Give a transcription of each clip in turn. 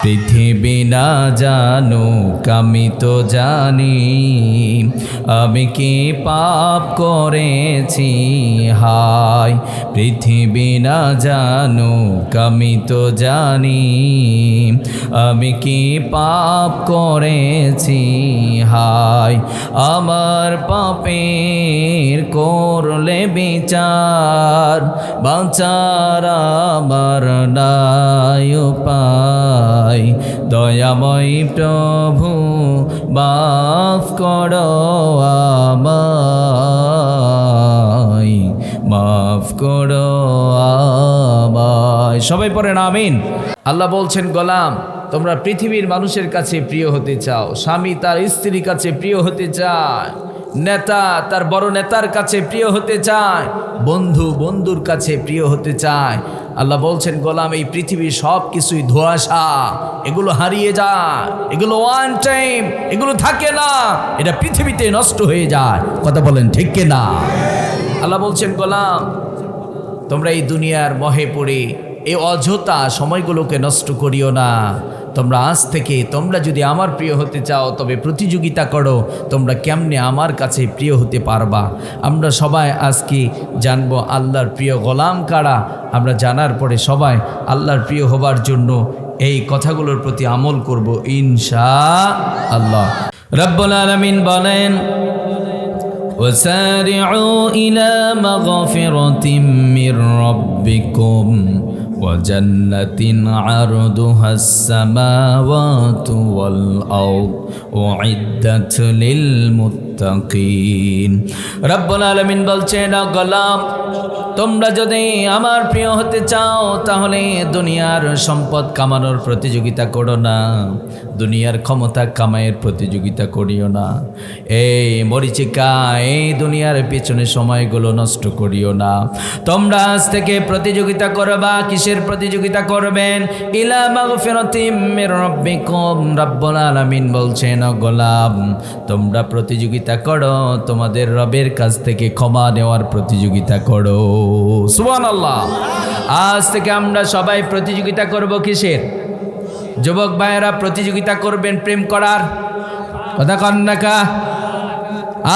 পৃথিবী না জানুক আমি তো জানি আমি কি পাপ করেছি হায়। পৃথিবী না জানুক আমি তো জানি আমি কি পাপ করেছি হায়। আমার পাপের করলে বিচার বাঁচার আমার নাই উপায়। দয়াময় প্রভু মাফ করো আমায়, মাফ করো আমায়। সবাই পড়েন আমিন। আল্লাহ বলছেন, গোলাম তোমরা পৃথিবীর মানুষের কাছে প্রিয় হতে চাও, স্বামী তার স্ত্রীর কাছে প্রিয় হতে চায়, নেতা তার বড় নেতার কাছে প্রিয় হতে চায়, বন্ধু বন্ধুর কাছে প্রিয় হতে চায়। আল্লাহ বলছেন, গোলাম এই পৃথিবীর সব কিছুই ধোঁয়াশা, এগুলো হারিয়ে যায়, এগুলো ওয়ান টাইম, এগুলো থাকে না, এটা পৃথিবীতে নষ্ট হয়ে যায়। কথা বলেন ঠিক কিনা? আল্লাহ বলছেন, গোলাম তোমরা এই দুনিয়ার মহে পড়ে এই অযথা সময়গুলোকে নষ্ট করিও না। তোমরা আজ থেকে তোমরা যদি আমার প্রিয় হতে চাও তবে প্রতিযোগিতা করো, তোমরা কেমনে আমার কাছে প্রিয় হতে পারবা। আমরা সবাই আজকে জানবো আল্লাহর প্রিয় গোলাম কারা। আমরা জানার পরে সবাই আল্লাহর প্রিয় হবার জন্য এই কথাগুলোর প্রতি আমল করব ইনশাআল্লাহ। রব্বুল আলামিন বলেন, وسارعوا إلى مغفرة من ربكم وجنة عرضها السماوات والأرض أعدت للمتقين। রব্বুল আলামিন বলছেন, গোলাম তোমরা যদি আমার প্রিয় হতে চাও তাহলে দুনিয়ার সম্পদ কামানোর প্রতিযোগিতা করো না, দুনিয়ার ক্ষমতা কামাইয়ের প্রতিযোগিতা করিও না, এই মরিচিকা এই দুনিয়ার পেছনে সময়গুলো নষ্ট করিও না। তোমরা আজ থেকে প্রতিযোগিতা করবা। কিসের প্রতিযোগিতা করবেন? ইলা মাগফিরাতিম মির রাব্বিকুম। রব্বুল আলামিন বলছেন, গোলাম তোমরা প্রতিযোগিতা করো, তোমাদের রবের কাছ থেকে ক্ষমা নেওয়ার প্রতিযোগিতা করো। সুবহানাল্লাহ। আজ থেকে আমরা সবাই প্রতিযোগিতা করব কিসের? যুবক ভাইয়েরা প্রতিযোগিতা করবেন প্রেম করার। কথা কন না কা?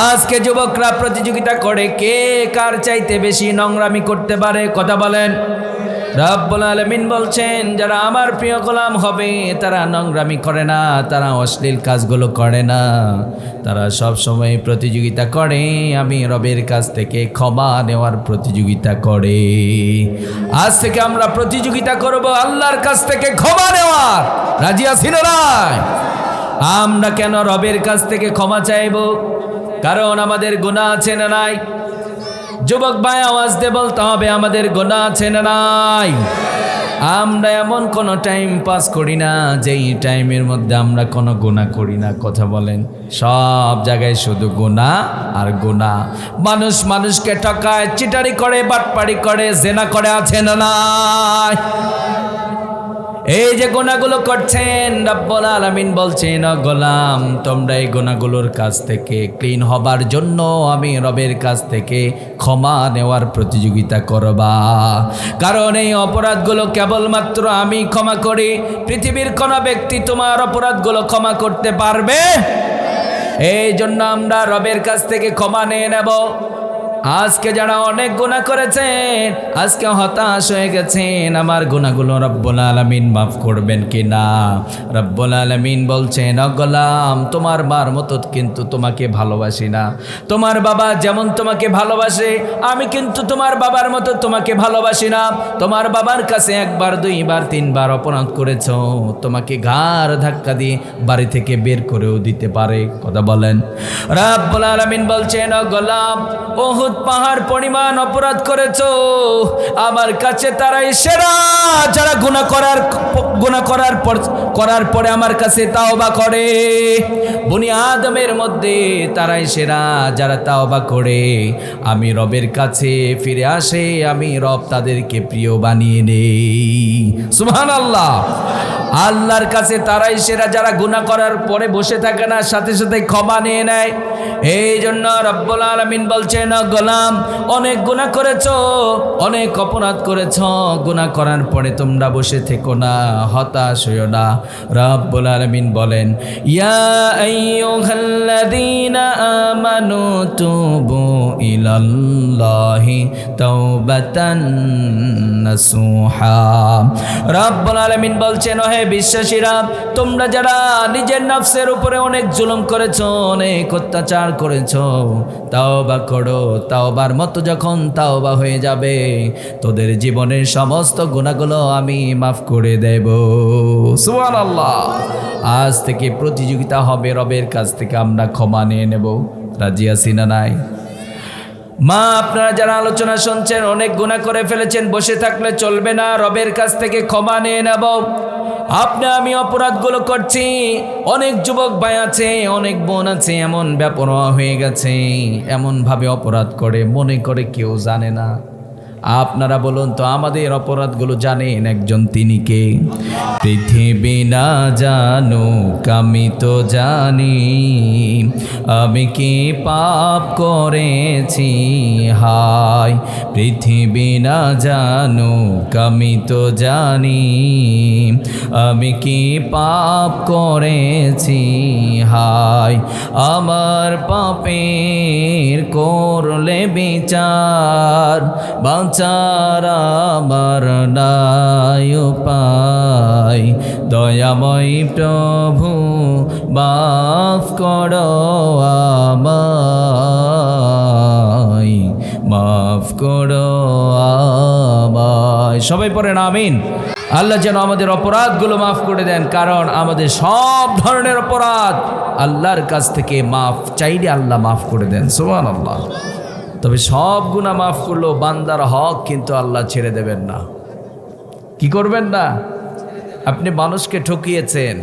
আজকে যুবকরা প্রতিযোগিতা করে কে কার চাইতে বেশি নোংরামি করতে পারে। কথা বলেন। রব্বুল আলামিন বলছেন, যারা আমার প্রিয় গোলাম হবে তারা নোংরামি করে না, তারা অশ্লীল কাজগুলো করে না, তারা সব সময় প্রতিযোগিতা করে আমি রবের কাছ থেকে ক্ষমা নেওয়ার প্রতিযোগিতা করে। আজ থেকে আমরা প্রতিযোগিতা করব আল্লাহর কাছ থেকে ক্ষমা নেওয়ার। রাজি আছি না নাই? আমরা কেন রবের কাছ থেকে ক্ষমা চাইব? কারণ আমাদের গুনাহ আছে না নাই? যুবক ভাই আওয়াজ দিয়ে বলতে হবে, আমাদের গুনাহ আছে না নাই? আমরা এমন কোনো টাইম পাস করি না যেই টাইমের মধ্যে আমরা কোনো গুনাহ করি না। কথা বলেন। সব জায়গায় শুধু গুনাহ আর গুনাহ। মানুষ মানুষকে ঠকায়, চিটারি করে, বাটপাড়ি করে, জেনা করে, আছে না নাই? এই যে গুনাহগুলো করছেন, রব্বুল আলামিন বলছেন, গোলাম তোমরা এই গুনাহগুলোর কাছ থেকে ক্লিন হবার জন্য আমি রবের কাছ থেকে ক্ষমা নেওয়ার প্রতিযোগিতা করবা। কারণ এই অপরাধগুলো কেবলমাত্র আমি ক্ষমা করি। পৃথিবীর কোনো ব্যক্তি তোমার অপরাধগুলো ক্ষমা করতে পারবে? এই জন্য আমরা রবের কাছ থেকে ক্ষমা নিয়ে নেব। আজকে যারা অনেক গুনাহ করেছেন, আজকে হতাশ হয়ে গেছেন, আমার গুনাহগুলো রব্বুল আলামিন মাফ করবেন কিনা? রব্বুল আলামিন বলছেন, গোলাম তোমার মার মতো কিন্তু তোমাকে ভালোবাসি না। তোমার বাবা যেমন তোমাকে ভালোবাসে আমি কিন্তু তোমার বাবার মতো তোমাকে ভালোবাসি না। তোমার বাবার কাছে একবার, দুইবার, তিনবার অপরাধ করেছো, তোমাকে ঘাড় ধাক্কা দিয়ে বাড়ি থেকে বের করেও দিতে পারে। কথা বলেন। রব্বুল আলামিন বলছেন, গোলাম ওহুদ পাহাড় পরিমাণ অপরাধ করেছো, আমার কাছে তারাই সেরা যারা গুনাহ করার পরে আমার কাছে তাওবা করে। বনি আদমের মধ্যে তারাই সেরা যারা তাওবা করে আমি রবের কাছে ফিরে আসে, আমি রব তাদেরকে প্রিয় বানিয়ে নেই। সুবহানাল্লাহ। আল্লাহর কাছে তারাই সেরা যারা গুনাহ করার পরে বসে থাকে না, সাথে সাথে ক্ষমা নিয়ে নেয়। এই জন্য রব্বুল আলামিন বলছেন, গোলাম, অনেক গুনাহ করেছো, অনেক অপরাধ করেছো। গুনাহ করার পরে তোমরা বসে থেকো না, হতাশ হইও না। রব্বুল আলামিন বলেন, ইয়া আইয়ুহাল্লাযীনা আমানু তুবু ইলাল্লাহি তাওবাতান নাসুহা। রব্বুল আলামিন বলছেন, হে বিশ্বাসীরা, তোমরা যারা নিজের নফসের উপরে অনেক জুলুম করেছো, অনেক অত্যাচার করেছো, তাওবা করো। তাওবার মতো যখন তাওবা হয়ে যাবে, তোদের জীবনের সমস্ত গুনাহগুলো আমি মাফ করে দেব। সুবহানাল্লাহ। আজ থেকে প্রতিযোগিতা হবে, রবের কাছ থেকে আমরা ক্ষমা নিয়ে নেব। রাজি আছি না নাই? মা, আপনারা যারা আলোচনা শুনছেন, অনেক গুনাহ করে ফেলেছেন, বসে থাকলে চলবে না, রবের কাছ থেকে ক্ষমা নিয়ে নেব। আপনি আমি অপরাধগুলো করছি, অনেক যুবক ভাই আছে, অনেক বোন আছে, এমন বেপরোয়া হয়ে গেছে, এমনভাবে অপরাধ করে মনে করে কেউ জানে না। আপনারা বলুন তো, আমাদের অপরাধগুলো জানেন একজন, তিনি কে? পৃথিবী না জানুক আমি তো জানি, আমি কি পাপ করেছি হায়। পৃথিবী না জানুক আমি তো জানি, আমি কি পাপ করেছি হায়। আমার পাপের করলে বিচার, বাঁচার আমার নাই উপায়। দয়াময় প্রভু মাফ করো আমায়, মাফ করো আমায়। সবাই পড়েন আমিন। আল্লাহ যেন আমাদের অপরাধগুলো মাফ করে দেন, কারণ আমাদের সব ধরনের অপরাধ আল্লাহর কাছ থেকে মাফ চাইলে আল্লাহ মাফ করে দেন। সুবহানাল্লাহ। তবে সব গুনাহ মাফ করলেও বান্দার হক কিন্তু আল্লাহ ছেড়ে দেবেন না। কি করবেন না? আপনি মানুষকে ঠকিয়েছেন,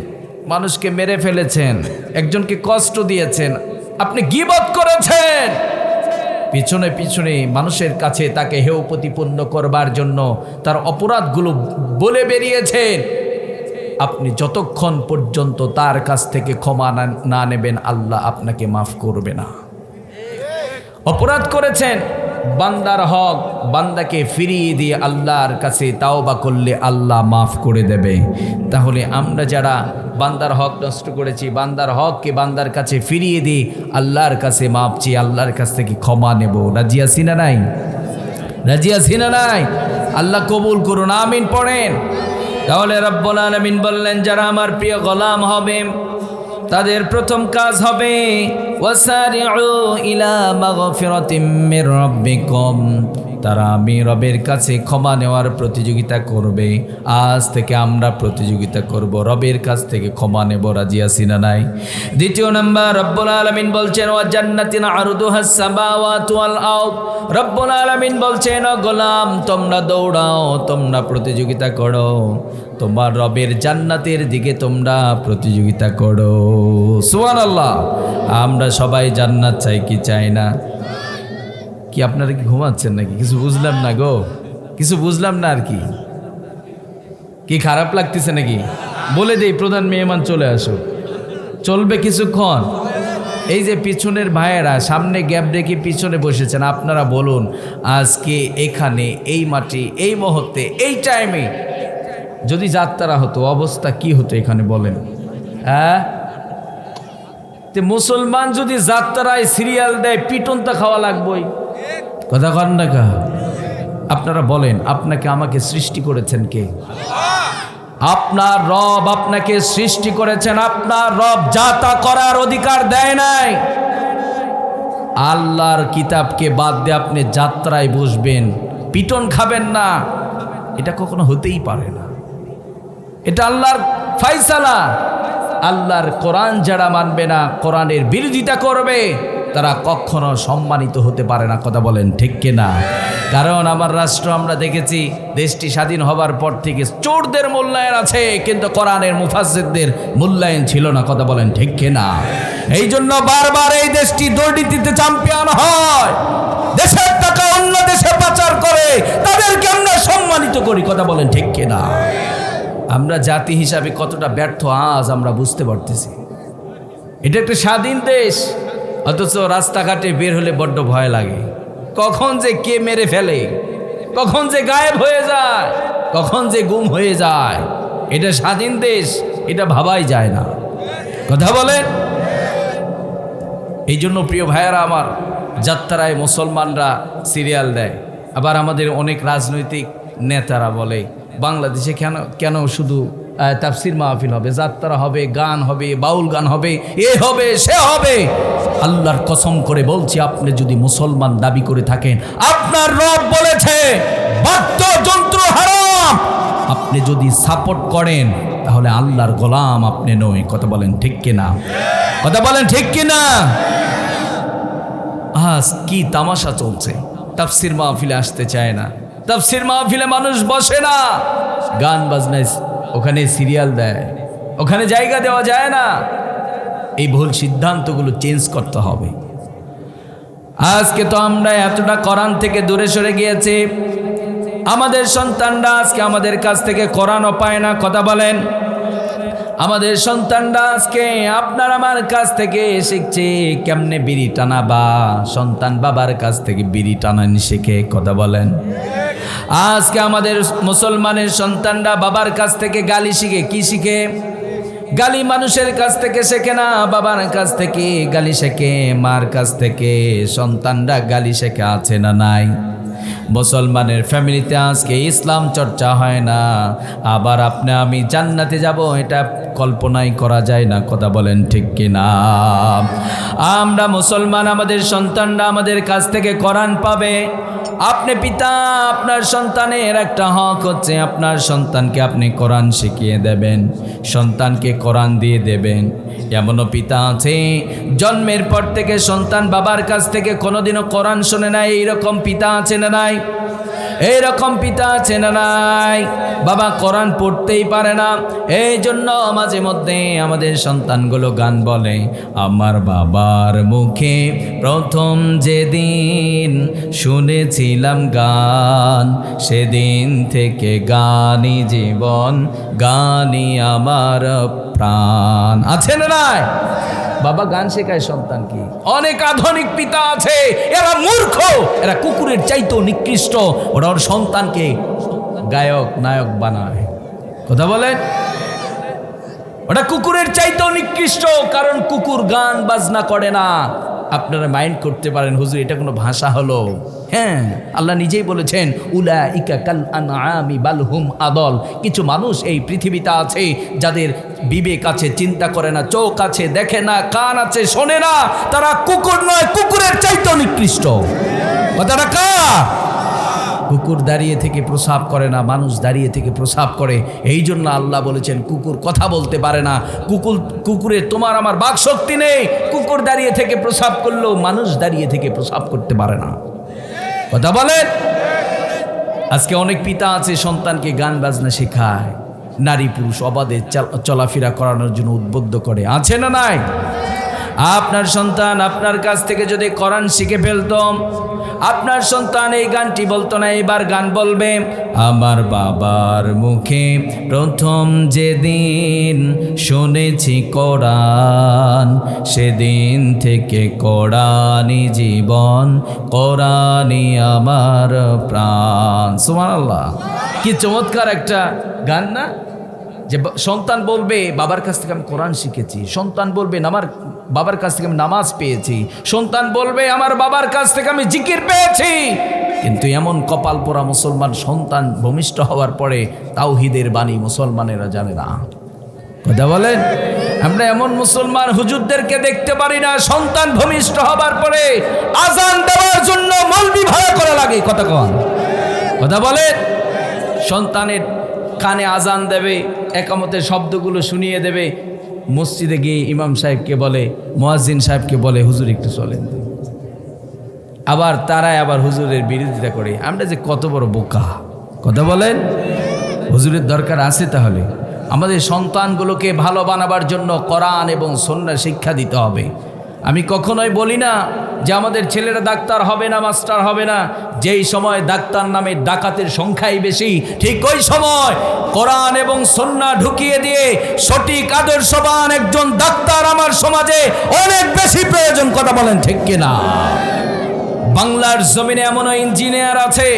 মানুষকে মেরে ফেলেছেন, একজনকে কষ্ট দিয়েছেন, আপনি গীবত করেছেন, পিছনে পিছনে মানুষের কাছে তাকে হেয় প্রতিপন্ন করবার জন্য তার অপরাধগুলো বলে বেরিয়েছেন। আপনি যতক্ষণ পর্যন্ত তার কাছ থেকে ক্ষমা না নেবেন, আল্লাহ আপনাকে মাফ করবে না। অপরাধ করেছেন, বান্দার হক বান্দাকে ফিরিয়ে দিয়ে আল্লাহর কাছে তাওবা করলে আল্লাহ মাফ করে দেবে। তাহলে আমরা যারা বান্দার হক নষ্ট করেছি, বান্দার হককে বান্দার কাছে ফিরিয়ে দিয়ে আল্লাহর কাছে মাফ চেয়ে আল্লাহর কাছ থেকে ক্ষমা নেব। রাজি আছি না নাই? রাজি আছি না নাই? আল্লাহ কবুল করুন, আমিন পড়েন। তাহলে রব্বুল আলামিন বললেন, যারা আমার প্রিয় গোলাম হবে তাদের প্রথম কাজ হবে ওয়াসারিউ ইলা মাগফিরাতিম মির রাব্বিকুম, তারা আমি রবের কাছে ক্ষমা নেওয়ার প্রতিযোগিতা করবে। আজ থেকে আমরা প্রতিযোগিতা করব, রবের কাছ থেকে ক্ষমা নেব। রাজি আছি না নাই? দ্বিতীয় নাম্বার, রব্বুল আলামিন বলছেন ওয়া জান্নাতিন আরদুহাস সামাওয়াতু ওয়াল আরদ। রব্বুল আলামিন বলছেন, ও গোলাম, তোমরা দৌড়াও, তোমরা প্রতিযোগিতা করো, তোমার রবের জান্নাতের দিকে তোমরা প্রতিযোগিতা করো। সুবহানাল্লাহ। আমরা সবাই জান্নাত চাই কি চাই না? কি আপনারা কি ঘুমাচ্ছেন নাকি? কিছু বুঝলাম না গো, কিছু বুঝলাম না। আর কি খারাপ লাগতেছে নাকি? বলে দেই, প্রধান মেহমান চলে আসো, চলবে কিছুক্ষণ। এই যে পিছনের ভাইয়েরা সামনে গ্যাপ রেখে পিছনে বসেছেন, আপনারা বলুন, আজকে এখানে এই মাটি এই মুহূর্তে এই টাইমে যদি যাত্রা হতো, অবস্থা কি হতো এখানে বলেন? হ্যাঁ, মুসলমান যদি যাত্রায় সিরিয়াল দেয়, পিটন তো খাওয়া লাগবেই। কথা কন না কা? আপনারা বলেন, আপনাকে আমাকে সৃষ্টি করেছেন কে? আপনার রব আপনাকে সৃষ্টি করেছেন। আপনার রব যা তা করার অধিকার দেয় নাই। আল্লাহর কিতাবকে বাদ দিয়ে আপনি যাত্রায় বসবেন, পিটন খাবেন না, এটা কখনো হতেই পারে না। এটা আল্লাহর ফায়সালা। আল্লাহর কোরআন যারা মানবে না, কোরআনের বিরোধিতা করবে, তারা কখনো সম্মানিত হতে পারে না। কথা বলেন ঠিক কিনা? কারণ আমার রাষ্ট্র আমরা দেখেছি, দেশটি স্বাধীন হবার পর থেকে চোরদের মূল্যায়ন আছে, কিন্তু কোরআনের মুফাসসিরদের মূল্যায়ন ছিল না। কথা বলেন ঠিক কিনা? এই জন্য বারবার এই দেশটি দুর্নীতিতে চ্যাম্পিয়ন হয়, দেশের টাকা অন্য দেশে পাচার করে, তাদেরকে আমরা সম্মানিত করি। কথা বলেন ঠিক কিনা? আমরা জাতি হিসাবে কতটা ব্যর্থ আজ আমরা বুঝতে পারতেছি। এটা একটা স্বাধীন দেশ, অথচ রাস্তাঘাটে বের হলে বড্ড ভয় লাগে। কখন যে কে মেরে ফেলে, কখন যে গায়েব হয়ে যায়, কখন যে গুম হয়ে যায়, এটা স্বাধীন দেশ, এটা ভাবাই যায় না। কথা বলেন। এই জন্য প্রিয় ভাইয়েরা আমার, যাত্রায় মুসলমানরা সিরিয়াল দেয়। আবার আমাদের অনেক রাজনৈতিক নেতারা বলে বাংলাদেশে কেন শুধু তাফসির মাহফিল হবে, যাত্রা হবে, গান হবে, বাউল গান হবে, এ হবে সে হবে। আল্লাহর কসম করে বলছি, আপনি যদি মুসলমান দাবি করে থাকেন, আপনার রব বলেছে বাদ্যযন্ত্র হারাম, আপনি যদি সাপোর্ট করেন তাহলে আল্লাহর গোলাম আপনি নয়। কথা বলেন ঠিক কিনা? কথা বলেন ঠিক কিনা? আজ কি তামাশা চলছে, তাফসির মাহফিলে আসতে চায় না, তাফসির মাহফিলে মানুষ বসে না, গান বাজনায় ওখানে সিরিয়াল দেয়, ওখানে জায়গা দেওয়া যায় না। এই ভুল সিদ্ধান্তগুলো চেঞ্জ করতে হবে। আজকে তো আমরা এতটা কোরআন থেকে দূরে সরে গিয়েছি, আমাদের সন্তানরা আজকে আমাদের কাছ থেকে কোরআনও পায় না। কথা বলেন। আমাদের সন্তানরা আজকে আপনার আমার কাছ থেকে শিখছে কেমনে বিড়ি টানা, বা সন্তান বাবার কাছ থেকে বিড়ি টানানি শেখে। কথা বলেন। আজকে আমাদের মুসলমানের সন্তানরা বাবার কাছ থেকে গালি শিখে। কি শিখে? গালি মানুষের কাছ থেকে শেখে না, বাবার কাছ থেকে গালি শেখে, মার কাছ থেকে সন্তানরা গালি শেখে। আছে না নাই? মুসলমানের ফ্যামিলিতে আজকে ইসলাম চর্চা হয় না। আবার আপনি আমি জান্নাতে যাব, এটা কল্পনাই করা যায় না। কথা বলেন ঠিক কিনা? আমরা মুসলমান, আমাদের সন্তানরা আমাদের কাছ থেকে কোরআন পাবে। আপনি পিতা, আপনার সন্তানের একটা হক হচ্ছে আপনার সন্তানকে আপনি কোরআন শিখিয়ে দেবেন, সন্তানকে কোরআন দিয়ে দেবেন। এমনও পিতা আছে জন্মের পর থেকে সন্তান বাবার কাছ থেকে কোনোদিনও কোরআন শোনে নাই। এইরকম পিতা আছে না নাই? এইরকম পিতা আছে না নাই? বাবা কোরআন পড়তেই পারে না, এই জন্য মাঝে মধ্যে আমাদের সন্তানগুলো গান বলে। আমার বাবার মুখে প্রথম যেদিন শুনেছিলাম গান, সেদিন থেকে গানই জীবন, গানই আমার প্রাণ। আছে না নাই? বাবা গান শেখায় সন্তানকে। অনেক আধুনিক পিতা আছে, এরা মূর্খ, এরা কুকুরের চাইতেও নিকৃষ্ট। ওরা ওর সন্তানকে গায়ক নায়ক বানায়। কথা বলেন। ওটা কুকুরের চাইতেও নিকৃষ্ট, কারণ কুকুর গান বাজনা করে না। আপনারা মাইন্ড করতে পারেন, হুজুর এটা কোনো ভাষা হলো? হ্যাঁ, আল্লাহ নিজেই বলেছেন উলাইকা কাল আনআমি বাল হুম আদল। কিছু মানুষ এই পৃথিবীতে আছে যাদের বিবেক আছে, চিন্তা করে না, চোখ আছে দেখে না, কান আছে শোনে না, তারা কুকুর নয়, কুকুরের চাইতেও নিকৃষ্ট। কথাটা কার? কুকুর দাঁড়িয়ে থেকে প্রসাব করে না, মানুষ দাঁড়িয়ে থেকে প্রসাব করে। এই জন্য আল্লাহ বলেছেন কুকুর কথা বলতে পারে না। কুকুরের তোমার আমার বাক শক্তি নেই। কুকুর দাঁড়িয়ে থেকে প্রসাব করলেও মানুষ দাঁড়িয়ে থেকে প্রসাব করতে পারে না। কথা বলেন। আজকে অনেক পিতা আছে সন্তানকে গান বাজনা শেখায়, নারী পুরুষ অবাধে চলাফেরা করানোর জন্য উদ্বুদ্ধ করে। আছে না নাই? আপনার সন্তান আপনার কাছ থেকে যদি কোরআন শিখে ফেলত, আপনার সন্তান এই গানটি বলতো না, এবার গান বলবে। আমার বাবার মুখে প্রথম যেদিন শুনেছি কোরআন, সেদিন থেকে কোরআনই জীবন, কোরআনই আমার প্রাণ। সুবহানাল্লাহ, কি চমৎকার একটা গান না? যে সন্তান বলবে বাবার কাছ থেকে আমি কোরআন শিখেছি, সন্তান বলবে আমার বাবার কাছ থেকে আমি নামাজ পেয়েছি, সন্তান বলবে আমার বাবার কাছ থেকে আমি জিকির পেয়েছি। কিন্তু এমন কপাল পোড়া মুসলমান, সন্তান ভূমিষ্ঠ হওয়ার পরে তাওহীদের বাণী মুসলমানেরা জানে না। কথা বলেন। আমরা এমন মুসলমান হুজুরদেরকে দেখতে পারি না, সন্তান ভূমিষ্ঠ হবার পরে আজান দেওয়ার জন্য মলবি ভাড়া করা লাগে। কথা কন। কথা বলেন। সন্তানের কানে আজান দেবে, একামতের শব্দগুলো শুনিয়ে দেবে, মসজিদে গিয়ে ইমাম সাহেবকে বলে, মুয়াজ্জিন সাহেবকে বলে হুজুর একটু চলেন। আবার তারাই আবার হুজুরের বিরোধিতা করে। আমরা যে কত বড় বোকা। কথা বলেন। হুজুরের দরকার আছে। তাহলে আমাদের সন্তানগুলোকে ভালো বানাবার জন্য কোরআন এবং সুন্নাহ শিক্ষা দিতে হবে। আমি কখনোই বলি না যে আমাদের ছেলেরা ডাক্তার হবে না, মাস্টার হবে না। যেই সময় ডাক্তার নামে ডাকাতের সংখ্যাই বেশি, ঠিক ওই সময় কোরআন এবং সুন্নাহ ঢুকিয়ে দিয়ে সঠিক আদর্শবান একজন ডাক্তার আমার সমাজে অনেক বেশি প্রয়োজন। কথা বলেন ঠিক কিনা? বাংলার জমিনে এমনও ইঞ্জিনিয়ার আছে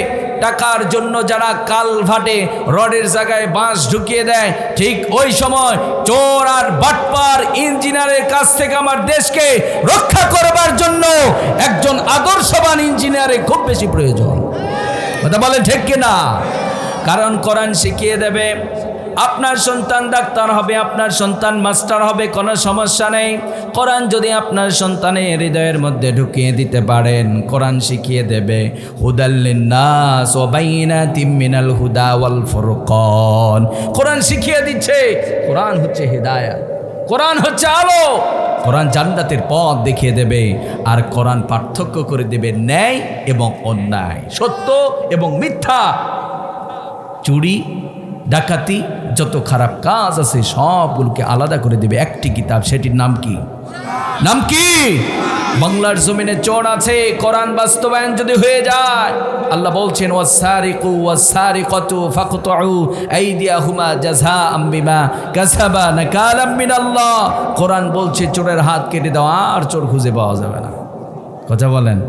টাকার জন্য যারা কালভাটে রডের জায়গায় বাঁশ ঢুকিয়ে দেয়, ঠিক ওই সময় চোর আর বাটপার ইঞ্জিনিয়ারের কাছ থেকে আমার দেশকে রক্ষা করবার জন্য একজন আদর্শবান ইঞ্জিনিয়ারের খুব বেশি প্রয়োজন। কথা বলে ঠিক কিনা? কারণ কোরআন শিখিয়ে দেবে। আপনার সন্তান ডাক্তার হবে, আপনার সন্তান মাস্টার হবে, কোনো সমস্যা নেই। কোরআন যদি আপনার সন্তানের হৃদয়ের মধ্যে ঢুকিয়ে দিতে পারেন, কোরআন শিখিয়ে দেবে হুদাল লিন্নাস ওয়া বাইনাতিম মিনাল হুদা ওয়াল ফুরকান। কোরআন শিখিয়ে দিচ্ছে কোরআন হচ্ছে হিদায়াত, কোরআন হচ্ছে আলো, কোরআন জান্নাতের পথ দেখিয়ে দেবে। আর কোরআন পার্থক্য করে দেবে ন্যায় এবং অন্যায়, সত্য এবং মিথ্যা, চুরি ডাকাতি, যত খারাপ কাজ আছে সবগুলোকে আলাদা করে দেবে একটি কিতাব। সেটির নাম কি? নাম কি? বাংলার জমিনে চোর আছে, কোরআন বাস্তবায়ন যদি হয়ে যায়, আল্লাহ বলছেন ওয়াসারিকু ওয়াসারিকাতু ফাকতুউ আইদিয়াহুমা জাযাআম বিমা কাসাবা নাকালাম মিনাল্লাহ। কোরআন বলছে চোরের হাত কেটে দাও, আর চোর খুঁজে পাওয়া যাবে না। কথা বলেন।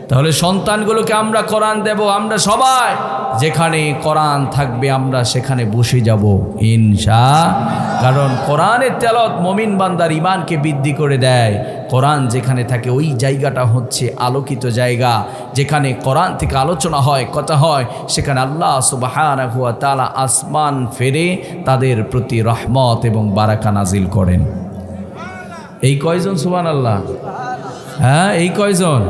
তাহলে সন্তানগুলোকে আমরা কোরআন দেব। আমরা সবাই যেখানে কোরআন থাকবে আমরা সেখানে বসে যাব ইনশাআল্লাহ। কারণ কোরআনের তেলাওয়াত মুমিন বান্দার ঈমানকে বৃদ্ধি করে দেয়। কোরআন যেখানে থাকে ওই জায়গাটা হচ্ছে আলোকিত জায়গা। যেখানে কোরআন থেকে আলোচনা হয়, কথা হয়, সেখানে আল্লাহ সুবহানাহু ওয়া তাআলা আসমান ফেরে তাদের প্রতি রহমত এবং বারাকা নাজিল করেন। এই কয়জন সুবহানাল্লাহ? হ্যাঁ, এই কয়জন?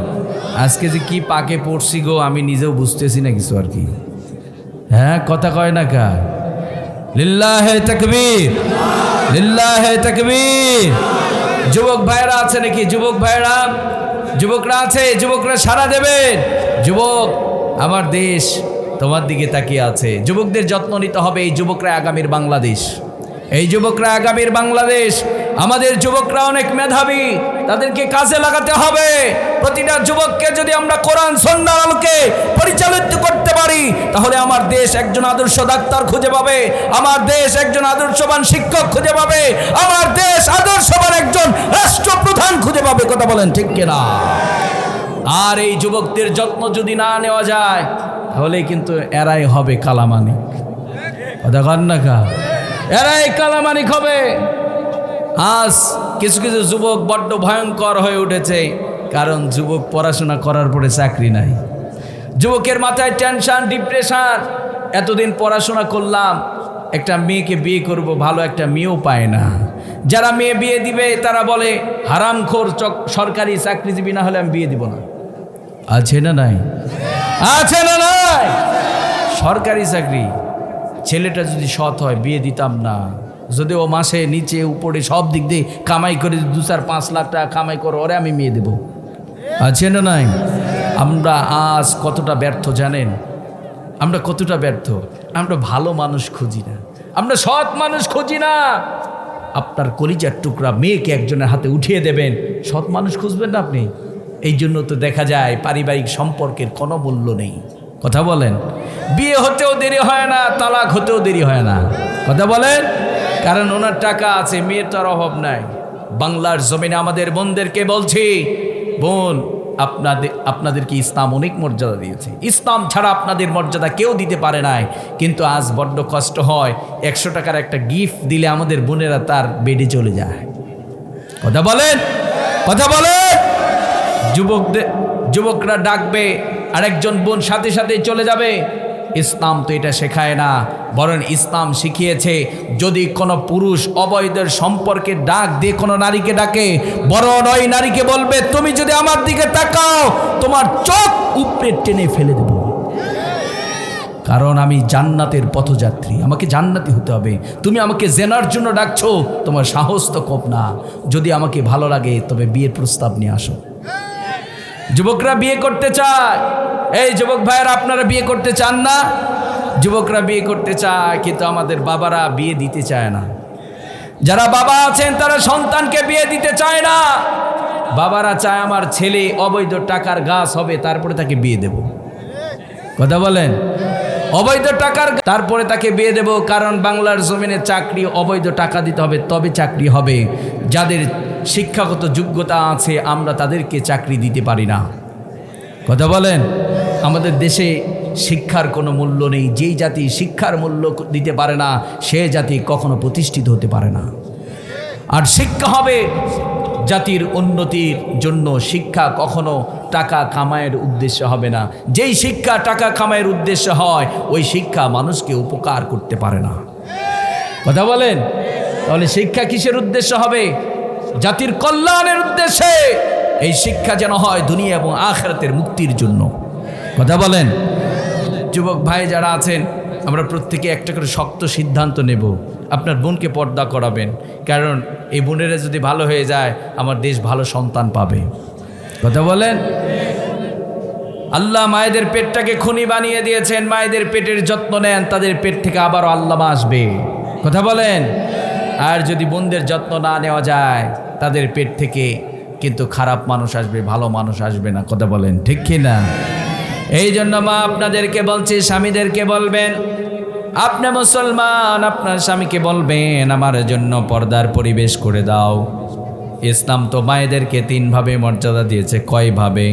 আজকে যে কি পাকে পড়ছি গো, আমি নিজেও বুঝতেছি না কিছু আর কি। হ্যাঁ, কথা কয় না কা? লিল্লাহে তাকবীর, লিল্লাহে তাকবীর। যুবক ভাইরা আছে নাকি? যুবক ভাইরা, যুবকরা আছে? যুবকরা সাড়া দেবেন। যুবক, আমার দেশ তোমার দিকে তাকিয়ে আছে। যুবকদের যত্ন নিতে হবে। এই যুবকরা আগামীর বাংলাদেশ, এই যুবকরা আগামীর বাংলাদেশ। আমাদের যুবকরা অনেক মেধাবী, তাদেরকে কাজে লাগাতে হবে। প্রতিটা যুবককে যদি আমরা কোরআন সুন্নাহর আলোকে পরিচালিত করতে পারি, তাহলে আমার দেশ একজন আদর্শ ডাক্তার খুঁজে পাবে, আমার দেশ একজন আদর্শবান শিক্ষক খুঁজে পাবে, আমার দেশ আদর্শবান একজন রাষ্ট্রপ্রধান খুঁজে পাবে। কথা বলেন ঠিক কিনা? আর এই যুবকদের যত্ন যদি না নেওয়া যায়, তাহলে কিন্তু এরাই হবে কালামানিক। কথা কন না কা? এরাই কালামানিক হবে। আজ কিছু কিছু যুবক বড্ড ভয়ঙ্কর হয়ে উঠেছে, কারণ যুবক পড়াশোনা করার পরে চাকরি নাই। যুবকের মাথায় টেনশন, ডিপ্রেশন। এতদিন পড়াশোনা করলাম, একটা মেয়েকে বিয়ে করব, ভালো একটা মেয়েও পায় না। যারা মেয়ে বিয়ে দিবে তারা বলে হারামখোর, সরকারি চাকরিজীবী না হলে আমি বিয়ে দিব না। আছে না নাই? আছে না নাই? সরকারি চাকরি, ছেলেটা যদি সৎ হয় বিয়ে দিতাম না। যদি ও মাসে নিচে উপরে সব দিক দিয়ে কামাই করে 2-4-5 লাখ টাকা কামাই করে, ওরে আমি মেয়ে দেব। আছে না নাই? আমরা আজ কতটা ব্যর্থ জানেন? আমরা কতটা ব্যর্থ। আমরা ভালো মানুষ খুঁজি না, আমরা সৎ মানুষ খুঁজি না। আপনার কলিজার টুকরা মেয়েকে একজনের হাতে উঠিয়ে দেবেন, সৎ মানুষ খুঁজবেন না আপনি? এই জন্য তো দেখা যায় পারিবারিক সম্পর্কের কোনো মূল্য নেই। কথা বলেন। বিয়ে হতেও দেরি হয় না, তালাক হতেও দেরি হয় না। কথা বলেন। কারণ ওনার টাকা আছে, মেয়ের তো আর অভাব নাই। বাংলার জমিনে আমাদের বোনদেরকে বলছি, বোন, আপনাদেরকে ইসলাম অনেক মর্যাদা দিয়েছে। ইসলাম ছাড়া আপনাদের মর্যাদা কেউ দিতে পারে নাই। কিন্তু আজ বড্ড কষ্ট হয়, 100 টাকার একটা গিফট দিলে আমাদের বোনেরা তার বেডে চলে যায়। কথা বলেন, কথা বলেন। যুবকরা ডাকবে, আরেকজন বোন সাথে সাথে চলে যাবে। ইসলাম তো এটা শেখায় না, বরং ইসলাম শিখিয়েছে যদি কোনো পুরুষ অবৈধের সম্পর্কে ডাক দিয়ে কোনো নারীকে ডাকে, বরং ওই নারীকে বলবে তুমি যদি আমার দিকে তাকাও তোমার চোখ উপরে টেনে ফেলে দেব। কারণ আমি জান্নাতের পথযাত্রী, আমাকে জান্নাতি হতে হবে। তুমি আমাকে জেনার জন্য ডাকছো, তোমার সাহস তো কম না। যদি আমাকে ভালো লাগে তবে বিয়ের প্রস্তাব নিয়ে আসো। যুবকরা বিয়ে করতে চায়। এই যুবক ভাইয়েরা, আপনারা বিয়ে করতে চান না? যুবকরা বিয়ে করতে চায়, কিন্তু আমাদের বাবারা বিয়ে দিতে চায় না। যারা বাবা আছেন তারা সন্তানকে বিয়ে দিতে চায় না। বাবারা চায় আমার ছেলে অবৈধ টাকার গাছ হবে, তারপরে তাকে বিয়ে দেব। কথা বলেন। অবৈধ টাকার, তারপরে তাকে বিয়ে দেব। কারণ বাংলার জমিনে চাকরি অবৈধ টাকা দিতে হবে, তবে চাকরি হবে। যাদের শিক্ষাগত যোগ্যতা আছে আমরা তাদেরকে চাকরি দিতে পারি না। কথা বলেন। আমাদের দেশে শিক্ষার কোনো মূল্য নেই। যেই জাতি শিক্ষার মূল্য দিতে পারে না, সে জাতি কখনো প্রতিষ্ঠিত হতে পারে না। আর শিক্ষা হবে জাতির উন্নতির জন্য। শিক্ষা কখনো টাকা কামায়ের উদ্দেশ্য হবে না। যেই শিক্ষা টাকা কামায়ের উদ্দেশ্য হয়, ওই শিক্ষা মানুষকে উপকার করতে পারে না। কথা বলেন। তাহলে শিক্ষা কিসের উদ্দেশ্য হবে? জাতির কল্যাণের উদ্দেশ্যে। এই শিক্ষা যেন হয় দুনিয়া এবং আখিরাতের মুক্তির জন্য। কথা বলেন। যুবক ভাই যারা আছেন, আমরা প্রত্যেকে একটা করে শক্ত সিদ্ধান্ত নেব, আপনার বোনকে পর্দা করাবেন। কারণ এই বোনেরা যদি ভালো হয়ে যায়, আমার দেশ ভালো সন্তান পাবে। কথা বলেন। আল্লাহ মায়েদের পেটটাকে খনি বানিয়ে দিয়েছেন। মায়েদের পেটের যত্ন নেন, তাদের পেট থেকে আবারও আল্লাহ আসবে। কথা বলেন। আর যদি বোনদের যত্ন না নেওয়া যায়, তাদের পেট থেকে কিন্তু খারাপ মানুষ আসবে, ভালো মানুষ আসবে না। কথা বলেন ঠিক কি না? এই জন্য মা আপনাদেরকে বলছি, স্বামীদেরকে বলবেন, আপনি মুসলমান, আপনার স্বামীকে বলবেন আমার জন্য পর্দার পরিবেশ করে দাও। ইসলাম তো মায়েদেরকে 3 ভাবে মর্যাদা দিয়েছে। কয় ভাবে?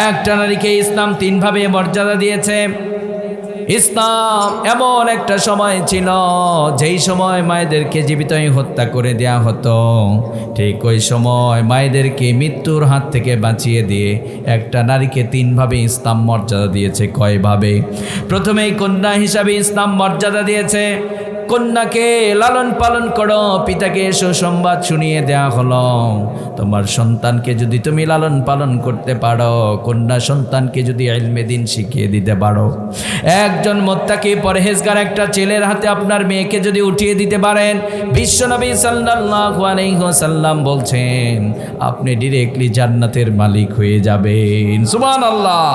একটা নারীকে ইসলাম 3 ভাবে মর্যাদা দিয়েছে। ইসলাম এমন একটা সময় ছিল, যেই সময় মায়েদেরকে জীবিতই হত্যা করে দেয়া হতো, ঠিক ওই সময় মায়েদেরকে মৃত্যুর হাত থেকে বাঁচিয়ে দিয়ে একটা নারীকে 3 ভাবে ইসলাম মর্যাদা দিয়েছে। কয় ভাবে? প্রথমেই কন্যা হিসাবে ইসলাম মর্যাদা দিয়েছে। কন্যাকে লালন পালন করো, পিতাকে সুসংবাদ শুনিয়ে দেয়া হলো, তোমার সন্তানকে যদি তুমি লালন পালন করতে পারো, কন্যা সন্তানকে যদি ইলমে দ্বীন শিখিয়ে দিতে পারো, একজন মুত্তাকি পরহেজগার একটা ছেলের হাতে আপনার মেয়েকে যদি উঠিয়ে দিতে পারেন, বিশ্বনবী সাল্লাল্লাহু আলাইহি ওয়াসাল্লাম বলছেন আপনি ডিরেক্টলি জান্নাতের মালিক হয়ে যাবেন। সুবহানাল্লাহ।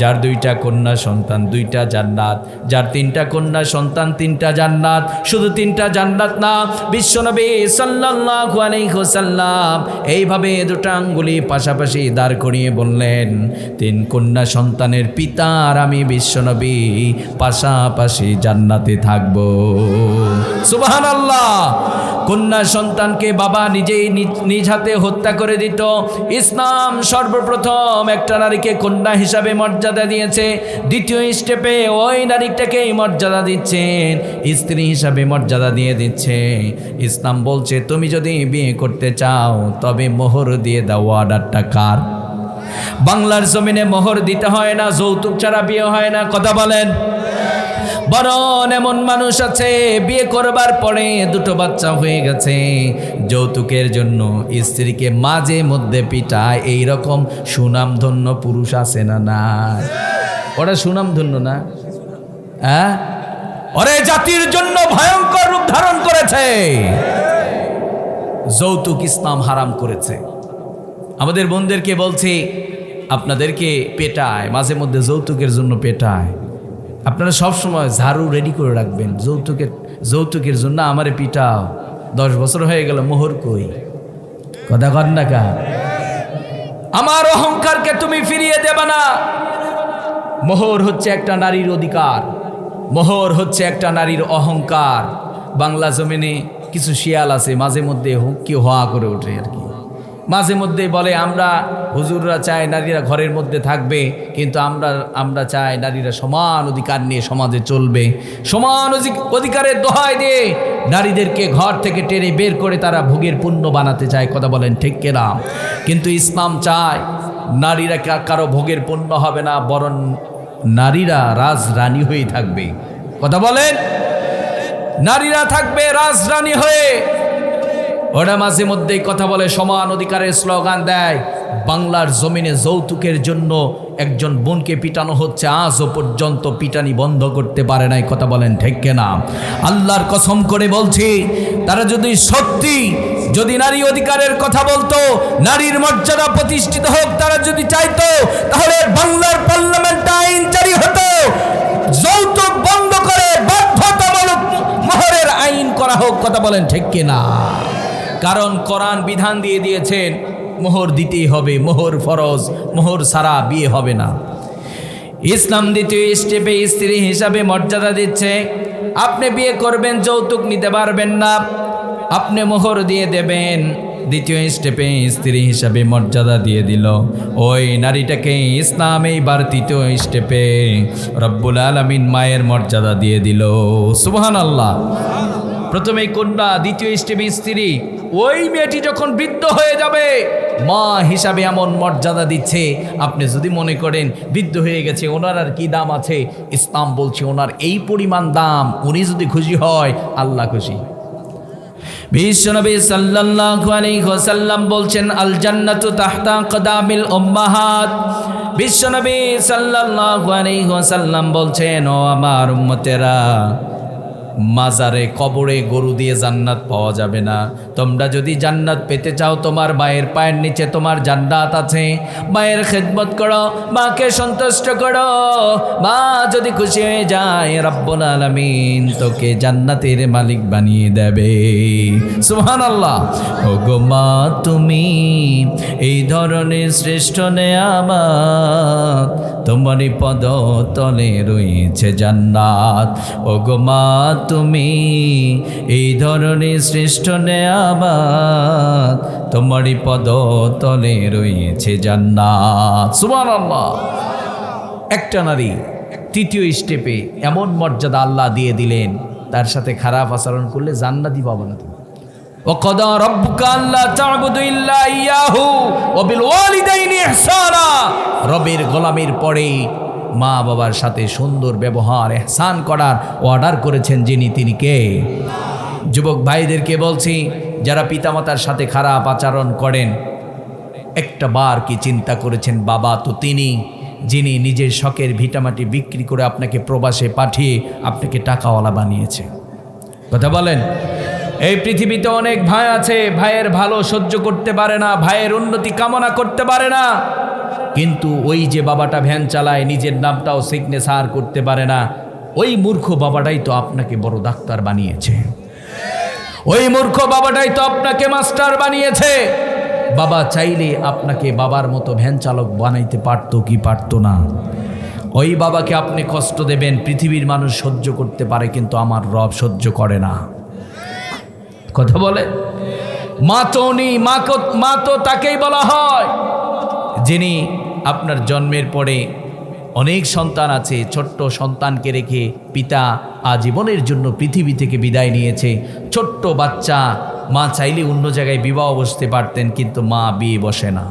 যার 2টা কন্যা সন্তান 2টা জান্নাত, যার 3টা কন্যা সন্তান 3টা জান্নাত। শুধু 3টা জান্নাত না, বিশ্বনবী সাল্লাল্লাহু আলাইহি ওয়াসাল্লাম এইভাবে 2টা আঙ্গুলি পাশাপাশি দাঁড় করিয়ে বললেন, 3 কন্যা সন্তানের পিতা আর আমি বিশ্বনবী পাশাপাশি জান্নাতে থাকব। সুবহানাল্লাহ। কন্যা সন্তানকে বাবা নিজেই নিজ হাতে হত্যা করে দিত। ইসলাম সর্বপ্রথম একটা নারীকে কন্যা হিসাবে মর্যাদা দিয়েছে। দ্বিতীয় স্টেপে ওই নারীটাকেই মর্যাদা দিচ্ছেন, স্ত্রী হিসাবে মর্যাদা দিয়ে দিচ্ছে। ইসলাম বলছে তুমি যদি বিয়ে করতে চাও তবে মোহর দিয়ে দাও। অর্ডারটা কার? বাংলার জমিনে মোহর দিতে হয় না, যৌতুক ছাড়া বিয়ে হয় না। কথা বলেন। বরং এমন মানুষ আছে বিয়ে করবার পরে 2টো বাচ্চা হয়ে গেছে, যৌতুকের জন্য স্ত্রীকে মাঝে মধ্যে পিটায়। এইরকম সুনামধন্য পুরুষ আছে না? না, ওরা সুনামধন্য না? হ্যাঁ, ওরে জাতির জন্য ভয়ঙ্কর রূপ ধারণ করেছে। যৌতুক ইসলাম হারাম করেছে। আমাদের বোনদেরকে বলছি, আপনাদেরকে পেটায়, মাঝে মধ্যে যৌতুকের জন্য পেটায়। আপনারা সবসময় ঝাড়ু রেডি করে রাখবেন। যৌতুকের জন্য আমারে পিটাও, 10 বছর হয়ে গেল, মোহর কই? কথা কর না কা? আমার অহংকারকে তুমি ফিরিয়ে দেবে না। মোহর হচ্ছে একটা নারীর অধিকার, মোহর হচ্ছে একটা নারীর অহংকার। বাংলা জমিনে কিছু শিয়াল আছে, মাঝে মধ্যে হুক্কি হওয়া করে ওঠে আর কি। মাঝে মধ্যে বলে আমরা হুজুররা চাই নারীরা ঘরের মধ্যে থাকবে, কিন্তু আমরা চাই নারীরা সমান অধিকার নিয়ে সমাজে চলবে। সমান অধিকারের দোহাই দিয়ে নারীদেরকে ঘর থেকে টেনে বের করে তারা ভোগের পণ্য বানাতে চায়। কথা বলেন ঠিক কিনা? কিন্তু ইসলাম চায় নারীরা কারো ভোগের পণ্য হবে না, বরং নারীরা রাজরানী হয়ে থাকবে। কথা বলেন। নারীরা থাকবে রাজরানী হয়ে। ওরা মাঝে মধ্যেই কথা বলে, সমান অধিকারের স্লোগান দেয়। বাংলার জমিনে যৌতুকের জন্য একজন বোনকে পিটানো হচ্ছে, আজও পর্যন্ত পিটানি বন্ধ করতে পারে নাই। কথা বলেন ঠিক কিনা? আল্লাহর কসম করে বলছি, তারা যদি নারী অধিকারের কথা বলতো, নারীর মর্যাদা প্রতিষ্ঠিত হোক, তারা যদি চাইতো, তাহলে বাংলার পার্লামেন্টে আইন জারি হতো, যৌতুক বন্ধ করে বাধ্যতামূলক মোহরের আইন করা হোক। কথা বলেন ঠিক কিনা? কারণ কোরআন বিধান দিয়ে দিয়েছেন মোহর দিতেই হবে, মোহর ফরজ, মোহর ছাড়া বিয়ে হবে না। ইসলাম দ্বিতীয় স্টেপে স্ত্রী হিসাবে মর্যাদা দিচ্ছে। আপনি বিয়ে করবেন, যৌতুক নিতে পারবেন না, আপনি মোহর দিয়ে দেবেন। দ্বিতীয় স্টেপে স্ত্রী হিসাবে মর্যাদা দিয়ে দিল, ওই নারীটাকে ইসলাম এইবার তৃতীয় স্টেপে রব্বুল আলামিন মায়ের মর্যাদা দিয়ে দিল। সুবহানাল্লাহ। প্রথমে কন্যা, দ্বিতীয় স্টেপে স্ত্রী। ওই মেয়েটি যখন বৃদ্ধ হয়ে যাবে মা হিসাবে এমন মর্যাদা দিচ্ছে, আপনি যদি মনে করেন বৃদ্ধ হয়ে গেছে ওনার আর কি দাম আছে, ইসলাম বলছে ওনার এই পরিমাণ দাম, উনি যদি খুশি হয় আল্লাহ খুশি। বিশ্বনবী সাল্লাল্লাহু আলাইহি ওয়াসাল্লাম বলছেন আল জান্নাতু তাহতা কদামিল উম্মাহাত। বিশ্বনবী সাল্লাল্লাহু আলাইহি ওয়াসাল্লাম বলছেন, ও আমার উম্মতেরা, মাজারে কবরে গরু দিয়ে জান্নাত পাওয়া যাবে না। তোমরা যদি জান্নাত পেতে চাও তোমার মায়ের পায়ের নিচে তোমার জান্নাত আছে। মায়ের খেদমত করো, মাকে সন্তুষ্ট করো, মা যদি খুশি হয়ে যায় রব্বুল আলামিন তোকে জান্নাতের মালিক বানিয়ে দেবে। সুবহানাল্লাহ। ও গো মা তুমি এই ধরনের শ্রেষ্ঠ নেয়ামত, তোমারই পদ তলে রয়েছে জান্নাত। ও গো মা তুমি এই ধরনের শ্রেষ্ঠ নেয়ামত, তোমারই পদ তলে রয়েছে জান্নাত। সুবহানাল্লাহ। একটা নারী তৃতীয় স্টেপে এমন মর্যাদা আল্লাহ দিয়ে দিলেন, তার সাথে খারাপ আচরণ করলে জান্নাতই পাবে না তুমি। وَقَضَى رَبُّكَ أَلَّا تَعْبُدُوا إِلَّا إِيَّاهُ وَبِالْوَالِدَيْنِ إِحْسَانًا। রবের গোলামের পরে মা বাবার সাথে সুন্দর ব্যবহার, ইহসান করার অর্ডার করেছেন যিনি, তিনি কে? যুবক ভাইদেরকে বলছি, যারা পিতামাতার সাথে খারাপ আচরণ করেন, একটা বার কি চিন্তা করেছেন বাবা তো তিনি, যিনি নিজের শখের ভিটামাটি বিক্রি করে আপনাকে প্রবাসে পাঠিয়ে আপনাকে টাকাওয়ালা বানিয়েছে। কথা বলেন। এই পৃথিবীতে অনেক ভাই আছে, ভাইয়ের ভালো সহ্য করতে পারে না, ভাইয়ের উন্নতি কামনা করতে পারে না, কিন্তু ওই যে বাবাটা ভ্যান চালায় নিজের নামটাও সিগনেচার করতে পারে না, ওই মূর্খ বাবাটাই তো আপনাকে বড় ডাক্তার বানিয়েছে, ওই মূর্খ বাবাটাই তো আপনাকে মাস্টার বানিয়েছে। বাবা চাইলে আপনাকে বাবার মতো ভ্যান চালক বানাইতে পারতো কি পারতো না? ওই বাবাকে আপনি কষ্ট দেবেন, পৃথিবীর মানুষ সহ্য করতে পারে কিন্তু আমার রব সহ্য করে না। কথা বলে। মা তো উনি, মা তো তাকেই বলা হয় যিনি আপনার জন্মের পরে অনেক সন্তান আছে, ছোট্ট সন্তানকে রেখে পিতা আজীবনের জন্য পৃথিবী থেকে বিদায় নিয়েছে। ছোট্ট বাচ্চা, মা চাইলে অন্য জায়গায় বিবাহ বসতে পারতেন, কিন্তু মা বিয়ে বসে না।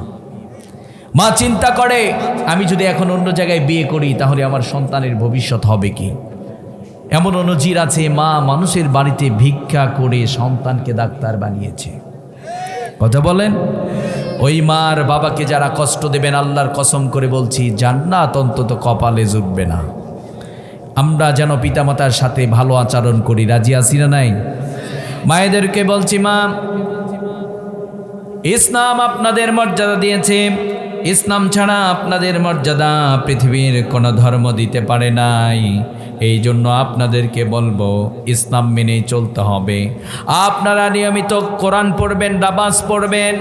মা চিন্তা করে আমি যদি এখন অন্য জায়গায় বিয়ে করি তাহলে আমার সন্তানের ভবিষ্যৎ হবে কি। এমন নজির আছে, মা মানুষের বাড়িতে ভিক্ষা করে সন্তানকে ডাক্তার বানিয়েছে। কথা বলেন। ওই মার বাবাকে যারা কষ্ট দেবেন, আল্লাহর কসম করে বলছি জান্নাত অন্তত কপালে জুটবে না। আমরা যেন পিতামাতার সাথে ভালো আচরণ করি, রাজি আছি না নাই? মায়েদেরকে বলছি, মা ইসলাম আপনাদের মর্যাদা দিয়েছে, ইসলাম ছাড়া আপনাদের মর্যাদা পৃথিবীর কোনো ধর্ম দিতে পারে নাই। এই জন্য আপনাদেরকে বলবো ইসলাম মেনেই চলতে হবে। আপনারা নিয়মিত কোরআন পড়বেন, নামাজ পড়বেন,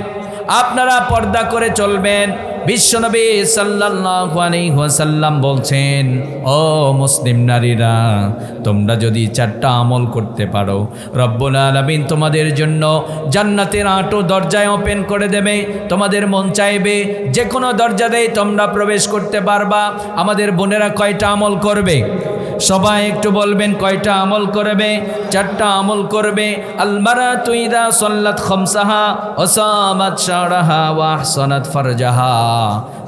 আপনারা পর্দা করে চলবেন। বিশ্বনবী সাল্লাল্লাহু আলাইহি ওয়াসাল্লাম বলছেন, ও মুসলিম নারীরা, তোমরা যদি 4টা আমল করতে পারো রব্বুল আলামিন তোমাদের জন্য জান্নাতের 8 দরজায় ওপেন করে দেবে। তোমাদের মন চাইবে যে কোনো দরজা দিয়ে তোমরা প্রবেশ করতে পারবা। আমাদের বোনেরা কয়টা আমল করবে? সবাই একটু বলবেন কয়টা আমল করবে? 4টা আমল করবে। আল মারাতু ইযা সাল্লাত খামসাহা ওয়া সামাত শাহরাহা ওয়া আহসানাত ফারজাহা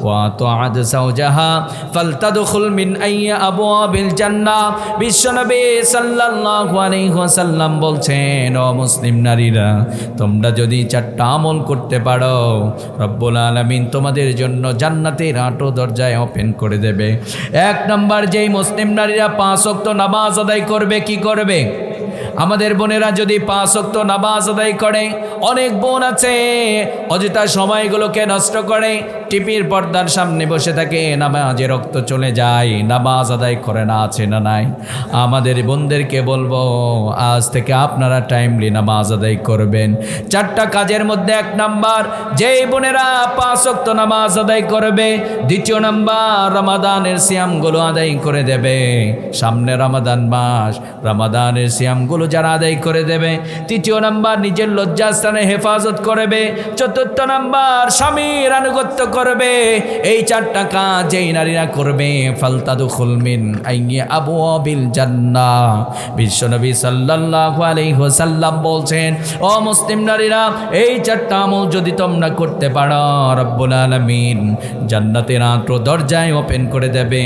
ওয়া আতাআত যাওজাহা ফালতাদখুল মিন আইয়ি আবওয়াবিল জান্নাহ। বিশ্বনবী সাল্লাল্লাহু আলাইহি ওয়াসাল্লাম বলছেন, ও মুসলিম নারীরা, তোমরা যদি 4টা আমল করতে পারো রব্বুল আলামিন তোমাদের জন্য জান্নাতের 8 দরজায় ওপেন করে দেবে। 1 নম্বর, যেই মুসলিম নারীরা 5 ওয়াক্ত নামাজ আদায় করবে, কি করবে? আমাদের বোনেরা যদি 5 ওয়াক্ত নামাজ আদায় করে, অনেক বোন আছে অযথা সময়গুলোকে নষ্ট করে, টিভির পর্দার সামনে বসে থাকে, নামাজে রক্ত চলে যায়, নামাজ আদায় করে না, আছে না নাই? আমাদের বোনদেরকে বলবো আজ থেকে আপনারা টাইমলি নামাজ আদায় করবেন। 4টা কাজের মধ্যে 1 নাম্বার, যেই বোনেরা 5 ওয়াক্ত নামাজ আদায় করবে। 2 নাম্বার, রমাদানের সিয়ামগুলো আদায় করে দেবে। সামনে রমাদান মাস, রমাদানের সিয়ামগুলো রোজার আদায় করে দেবে। তৃতীয় নাম্বার নিজের লজ্জাস্থানে হেফাজত করবে। চতুর্থ নাম্বার স্বামীর আনুগত্য করবে। এই চারটা কাজ যেই নারীরা করবে ফালতাদুখুল মিন আইয়ি আবওয়াবিল জান্নাহ। বিশ্বনবী সাল্লাল্লাহু আলাইহি ওয়াসাল্লাম বলছেন, ও মুসলিম নারীরা, এই চারটা আমল যদি তোমরা করতে পারো, রব্বুল আলামিন জান্নাতের আটো দরজায় ওপেন করে দেবে।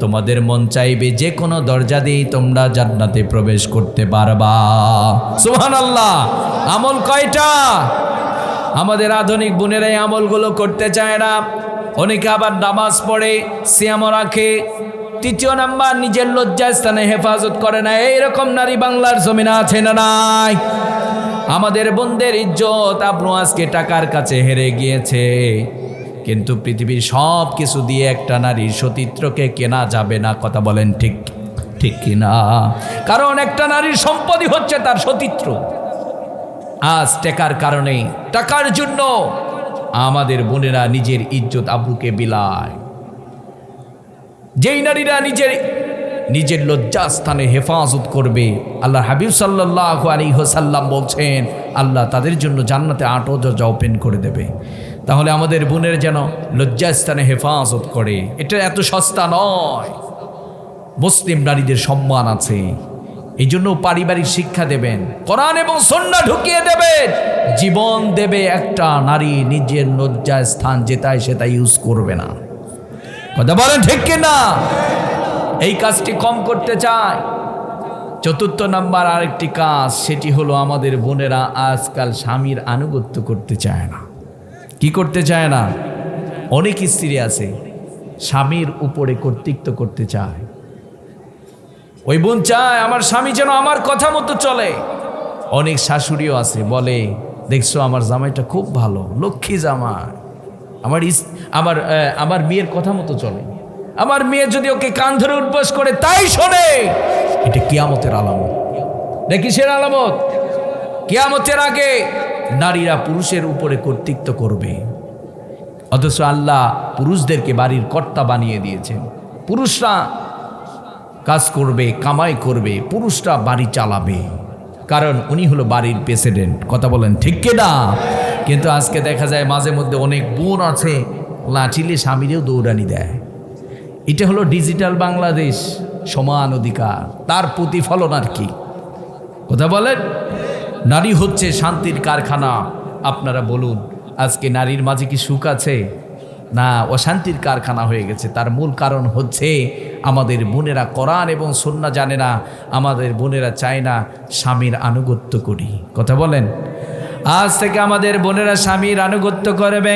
তোমাদের মন চাইবে যে কোনো দরজা দিয়ে তোমরা জান্নাতে প্রবেশ করতে পারবা। সুবহানাল্লাহ। আমল কয়টা? আমাদের আধুনিক বোনেরা এই আমলগুলো করতে চায় না। অনেকে আবার নামাজ পড়ে, সিয়ামও রাখে। তৃতীয় নাম্বার নিজের লজ্জাস্থানে হেফাজত করে না। এইরকম নারী বাংলার জমিনে আছে না নাই? আমাদের বোনদের ইজ্জত আব্রু আজকে টাকার কাছে হেরে গিয়েছে। কিন্তু পৃথিবীর সব কিছু দিয়ে একটা নারীর সতীত্রকে কেনা যাবে না। কথা বলেন ঠিক ঠিক কিনা? কারণ একটা নারীর সম্পদই হচ্ছে তার সতীত্র। আজ টাকার কারণে, টাকার জন্য আমাদের বোনেরা নিজের ইজ্জত আব্রুকে বিলায়। যেই নারীরা নিজের লজ্জাস্থানে হেফাজত করবে, আল্লাহ হাবিব সাল্লাল্লাহু আলাইহি ওয়াসাল্লাম বলছেন আল্লাহ তাদের জন্য জান্নাতে 8 দরজা ওপেন করে দেবে। তাহলে আমাদের বোনের যেন লজ্জাস্থানে হেফাজত করে। এটা এত সস্তা নয়। মুসলিম নারীদের সম্মান আছে। এই জন্য পারিবারিক শিক্ষা দেবেন, কোরআন এবং সুন্নাহ ঢুকিয়ে দেবেন, জীবন দেবে। একটা নারী নিজের লজ্জাস্থান যেটাই সেটা ইউজ করবে না। কথা বলেন ঠিক কিনা? এই কাজটি কম করতে চায়। চতুর্থ নাম্বার আরেকটি কাজ, সেটি হলো আমাদের বোনেরা আজকাল স্বামীর আনুগত্য করতে চায় না। কি করতে চায় না? অনেক স্ত্রী আছে স্বামীর উপরে কর্তৃত্ব করতে চায়। ওই বোন চায় আমার স্বামী যেন আমার কথা মতো চলে। অনেক শাশুড়িও আছে বলে, দেখছো আমার জামাইটা খুব ভালো, লক্ষ্মী জামাই, আমার মেয়ের কথা মতো চলে। আমার মেয়ে যদি ওকে কান ধরে উঠবস করে তাই শোনে। এটা কিয়ামতের আলামত। এটা কিসের আলামত? কিয়ামতের আগে নারীরা পুরুষের উপরে কর্তৃত্ব করবে। অথচ আল্লাহ পুরুষদেরকে বাড়ির কর্তা বানিয়ে দিয়েছেন। পুরুষরা কাজ করবে, কামাই করবে, পুরুষরা বাড়ি চালাবে, কারণ উনি হলো বাড়ির প্রেসিডেন্ট। কথা বলেন ঠিক কিনা? কিন্তু আজকে দেখা যায় মাঝে মধ্যে অনেক বোন আছে লাঠিলে স্বামীরেও দৌড়ানি দেয়। এটা হলো ডিজিটাল বাংলাদেশ, সমান অধিকার, তার প্রতিফলন আর কি। কথা বলেন। নারী হচ্ছে শান্তির কারখানা। আপনারা বলুন, আজকে নারীর মাঝে কি সুখ আছে? না, অশান্তির কারখানা হয়ে গেছে। তার মূল কারণ হচ্ছে আমাদের বোনেরা কোরআন এবং সুন্নাহ জানে না। আমাদের বোনেরা চায় না স্বামীর আনুগত্য করি। কথা বলেন। আজ থেকে আমাদের বোনেরা স্বামীর আনুগত্য করবে।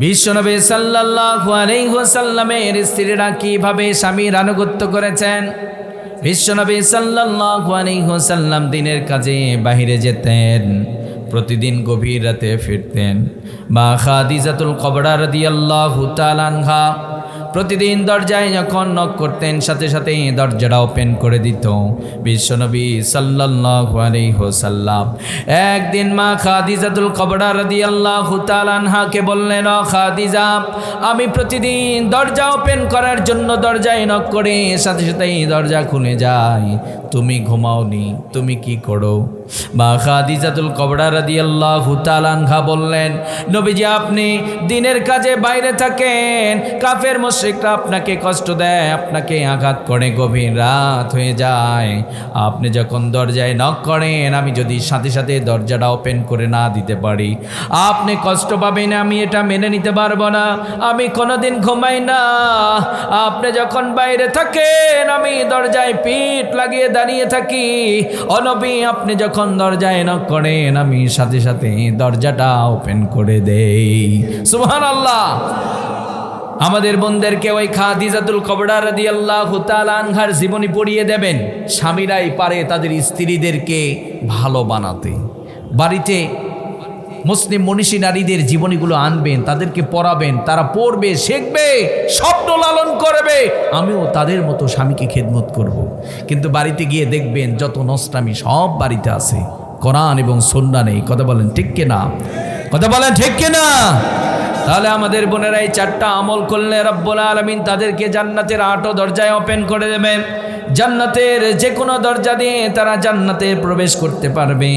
বিশ্বনবী সাল্লাল্লাহু আলাইহি ওয়াসাল্লামের স্ত্রীরা কিভাবে স্বামীর আনুগত্য করেছেন? বিশ্বনবী সাল্লাল্লাহু আলাইহি ওয়াসাল্লাম দিনের কাজে বাহিরে যেতেন, প্রতিদিন গভীর রাতে ফিরতেন। মা খাদিজাতুল কুবরা রাদিয়াল্লাহু তাআলা আনহা প্রতিদিন দরজায় যখন নক করতেন, সাথে সাথে দরজাটা ওপেন করে দিত বিশ্বনবী সাল্লাল্লাহু আলাইহি ওয়াসাল্লাম। একদিন মা খাদিজাতুল কুবরা রাদিয়াল্লাহু তাআলা আনহাকে বললেন, ও খাদিজা, আমি প্রতিদিন দরজা ওপেন করার জন্য দরজায় নক করে সাথে সাথে দরজা খুলে যায়, তুমি ঘুমাওনি, তুমি কি করো? মা খাদিজাতুল কুবরা রাদিয়াল্লাহু তাআলা আনহা বললেন, নবীজি, আপনি দিনের কাজে বাইরে থাকেন, কাফের মুশরিকরা আপনাকে কষ্ট দেয়, আপনাকে আঘাত করে, গভীর রাত হয়ে যায়। আপনি যখন দরজায় নক করেন, আমি যদি সাথে সাথে দরজাটা ওপেন করে না দিতে পারি, আপনি কষ্ট পাবেন, আমি এটা মেনে নিতে পারবো না। আমি কোনোদিন ঘুমাই না। আপনি যখন বাইরে থাকেন, আমি দরজায় পিঠ লাগিয়ে দাঁড়িয়ে থাকি। ও নবী, আপনি যখন দরজায় নক করেন, আমি সাথে সাথে দরজাটা ওপেন করে দেই। সুবহানাল্লাহ। আমাদের বোনদেরকে ওই খাদিজাতুল কুবরা রাদিয়াল্লাহু তাআলা আনহার জীবনী পড়িয়ে দেবেন। স্বামীরাই পারে তাদের স্ত্রীদেরকে ভালো বানাতে। বাড়িতে মুসলিম মনীষী নারীদের জীবনীগুলো আনবেন, তাদেরকে পড়াবেন, তারা পড়বে, শিখবে, স্বপ্ন লালন করবে, আমিও তাদের মতো স্বামীকে খেদমত করব। কিন্তু বাড়িতে গিয়ে দেখবেন যত নষ্টামি সব বাড়িতে আছে, কোরআন এবং সুন্নাহ নেই। কথা বলেন ঠিক কিনা? কথা বলেন ঠিক কিনা? তাহলে আমাদের বোনেরা এই চারটা আমল করলে রব্বুল আলামিন তাদেরকে জান্নাতের 8 দরজায় ওপেন করে দেবে। জান্নাতের যে কোনো দরজা দিয়ে তারা জান্নাতে প্রবেশ করতে পারবে।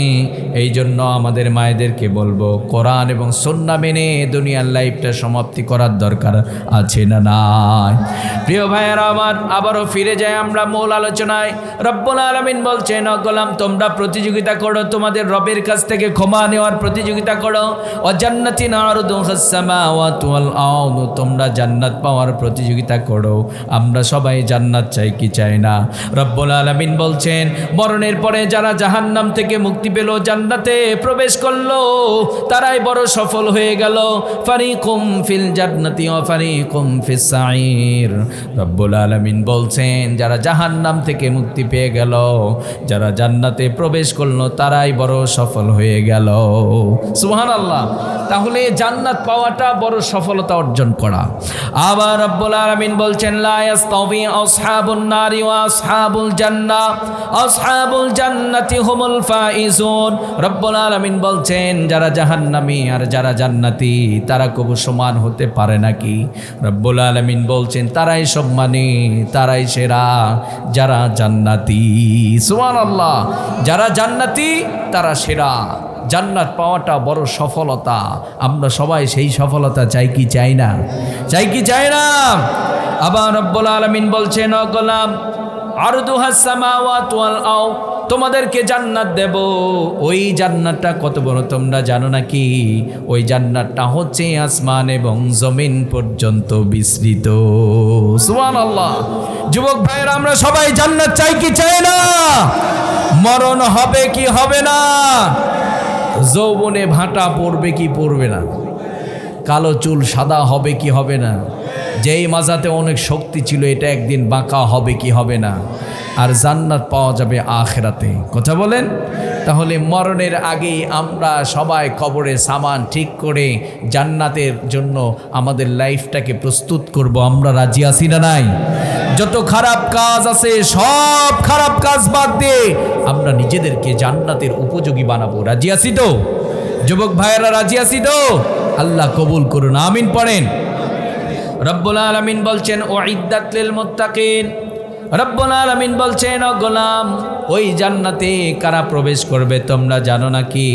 এই জন্য আমাদের মায়েদেরকে বলবো, কোরআন এবং সুন্নাহ মেনে দুনিয়ার লাইফটা সমাপ্তি করার দরকার আছে না নাই? প্রিয় ভাইয়েরা আমার, আবারও ফিরে যাই আমরা মূল আলোচনায়। রব্বুল আলামিন বলছেন, ও গোলাম তোমরা প্রতিযোগিতা করো, তোমাদের রবের কাছ থেকে ক্ষমা নেওয়ার প্রতিযোগিতা করো। ও জান্নাতিন আরদুহাস সামাওয়াতু ওয়াল আরদু, তোমরা জান্নাত পাওয়ার প্রতিযোগিতা করো। আমরা সবাই জান্নাত চাই কি চাই না? রব্বুল আলামিন বলছেন, মরণের পরে যারা জাহান্নাম থেকে মুক্তি পেল, জান্নাতে প্রবেশ করলো, তারাই বড় সফল হয়ে গেল। ফারিকুম ফিল জান্নাতি ওয়া ফারিকুম ফিস সাঈর। রব্বুল আলামিন বলছেন, যারা জাহান্নাম থেকে মুক্তি পেয়ে গেল, যারা জান্নাতে প্রবেশ করলো, তারাই বড় সফল হয়ে গেল। সুবহানাল্লাহ। তাহলে জান্নাত পাওয়াটা বড় সফলতা অর্জন করা। আবার রব্বুল আলামিন বলছেন, লা ইয়াস্তাওয়ি আসহাবুন নারি ওয়া আসহাবুল জান্নাহ, আসহাবুল জান্নাতি হুমুল ফাইজুন। রব্বুল আলামিন বলছেন, যারা জাহান্নামী আর যারা জান্নাতি তারা কবু সমান হতে পারে নাকি? রব্বুল আলামিন বলছেন, তারাই সম্মানী, তারাই সেরা, যারা জান্নাতি। সুবহানাল্লাহ। যারা জান্নাতি তারা সেরা। জান্নাত পাওয়াটা বড় সফলতা। আমরা সবাই সেই সফলতা চাই কি চাই না? চাই কি চাই না? আবার রব্বুল আলামিন বলছেন, ও গোলাম আরদুহাস সামাওয়াতু ওয়াল আরদ, তোমাদেরকে জান্নাত দেব। ওই জান্নাতটা কত বড় তোমরা জানো নাকি? ওই জান্নাতটা হচ্ছে আসমান এবং জমিন পর্যন্ত বিস্তৃত। সুবহানাল্লাহ। যুবক ভাইয়েরা, আমরা সবাই জান্নাত চাই কি চাই না? মরণ হবে কি হবে না? যৌবনে ভাটা পড়বে কি পড়বে না? কালো চুল সাদা হবে কি হবে না? যেই মাজাতে অনেক শক্তি ছিল, এটা একদিন বাঁকা হবে কি হবে না? আর জান্নাত পাওয়া যাবে আখিরাতে। কথা বলেন। তাহলে মরণের আগেই আমরা সবাই কবরে সামান ঠিক করে জান্নাতের জন্য আমাদের লাইফটাকে প্রস্তুত করব। আমরা রাজি আছি না নাই? যত খারাপ কাজ আছে সব খারাপ কাজ বাদ দিয়ে আমরা নিজেদেরকে জান্নাতের উপযোগী বানাবো। রাজি আছি তো? যুবক ভাইয়েরা রাজি আছি তো? আল্লাহ কবুল করুন, আমিন পড়েন। রব্বুল আলামিন বলছেন, উইদ্দাত লিল মুত্তাকিন। রব্বুল আলামিন বলছেন, ও গোলাম ওই জান্নাতে কারা প্রবেশ করবে তোমরা জানো নাকি?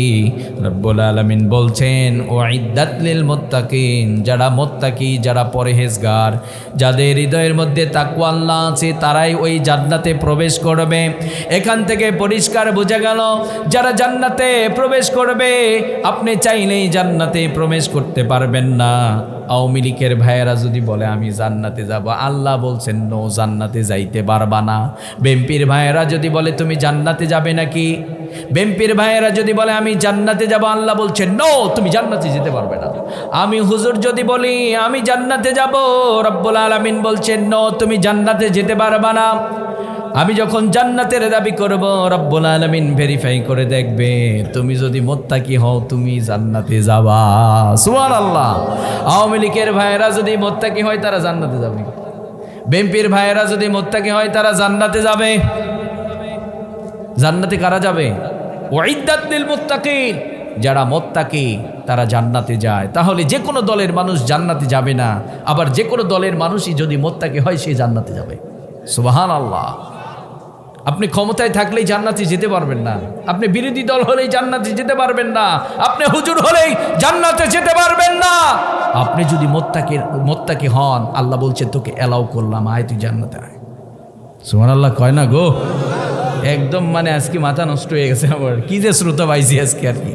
রব্বুল আলামিন বলছেন, উইদ্দাত লিল মুত্তাকিন, যারা মুত্তাকি, যারা পরহেজগার, যাদের হৃদয়ের মধ্যে তাকওয়া আল্লাহ আছে, তারাই ওই জান্নাতে প্রবেশ করবে। এখান থেকে পরিষ্কার বোঝা গেল, যারা জান্নাতে প্রবেশ করবে, আপনি চাইলেই জান্নাতে প্রবেশ করতে পারবেন না। আওয়ামী লীগের ভাইয়েরা যদি বলে আমি জান্নাতে যাব, আল্লাহ বলছেন নো, জান্নাতে যাইতে পারবা না। বিএনপির ভাইয়েরা যদি বলে তুমি জান্নাতে যাবে নাকি? বিএনপির ভাইয়েরা যদি বলে আমি জান্নাতে যাব, আল্লাহ বলছেন নো, তুমি জান্নাতে যেতে পারবে না। আমি হুজুর যদি বলি আমি জান্নাতে যাব, রব্বুল আলামিন বলছেন নো, তুমি জান্নাতে যেতে পারবা না। আমি যখন জান্নাতের দাবি করব, রব্বুল আলামিন ভেরিফাই করে দেখবে, তুমি যদি মুত্তাকি হও তুমি জান্নাতে যাবা। সুবহানাল্লাহ। আওয়ামী লীগের ভাইয়েরা যদি মুত্তাকি হয় তারা জান্নাতে যাবে। বিএনপির ভাইয়েরা যদি মুত্তাকি হয় তারা জান্নাতে যাবে। জান্নাতে কারা যাবে? উইদ্দাত লিল মুত্তাকিন, যারা মুত্তাকি তারা জান্নাতে যায়। তাহলে যে কোনো দলের মানুষ জান্নাতে যাবে না, আবার যে কোনো দলের মানুষই যদি মুত্তাকি হয় সে জান্নাতে যাবে। সুবহানাল্লাহ। আপনি ক্ষমতায় থাকলেই জান্নাতে যেতে পারবেন না, আপনি বিরোধী দল হলেই জান্নাতে যেতে পারবেন না, আপনি হুজুর হলেই জান্নাতে যেতে পারবেন না। আপনি যদি মুত্তাকি হন, আল্লাহ বলছে তোকে এলাও করলাম, আয় তুই জান্নাতে আয়। সুবহানাল্লাহ কয় না গো? একদম মানে আজকে মাথা নষ্ট হয়ে গেছে আমার, কি যে শ্রোতা পাইছি আজকে আর কি।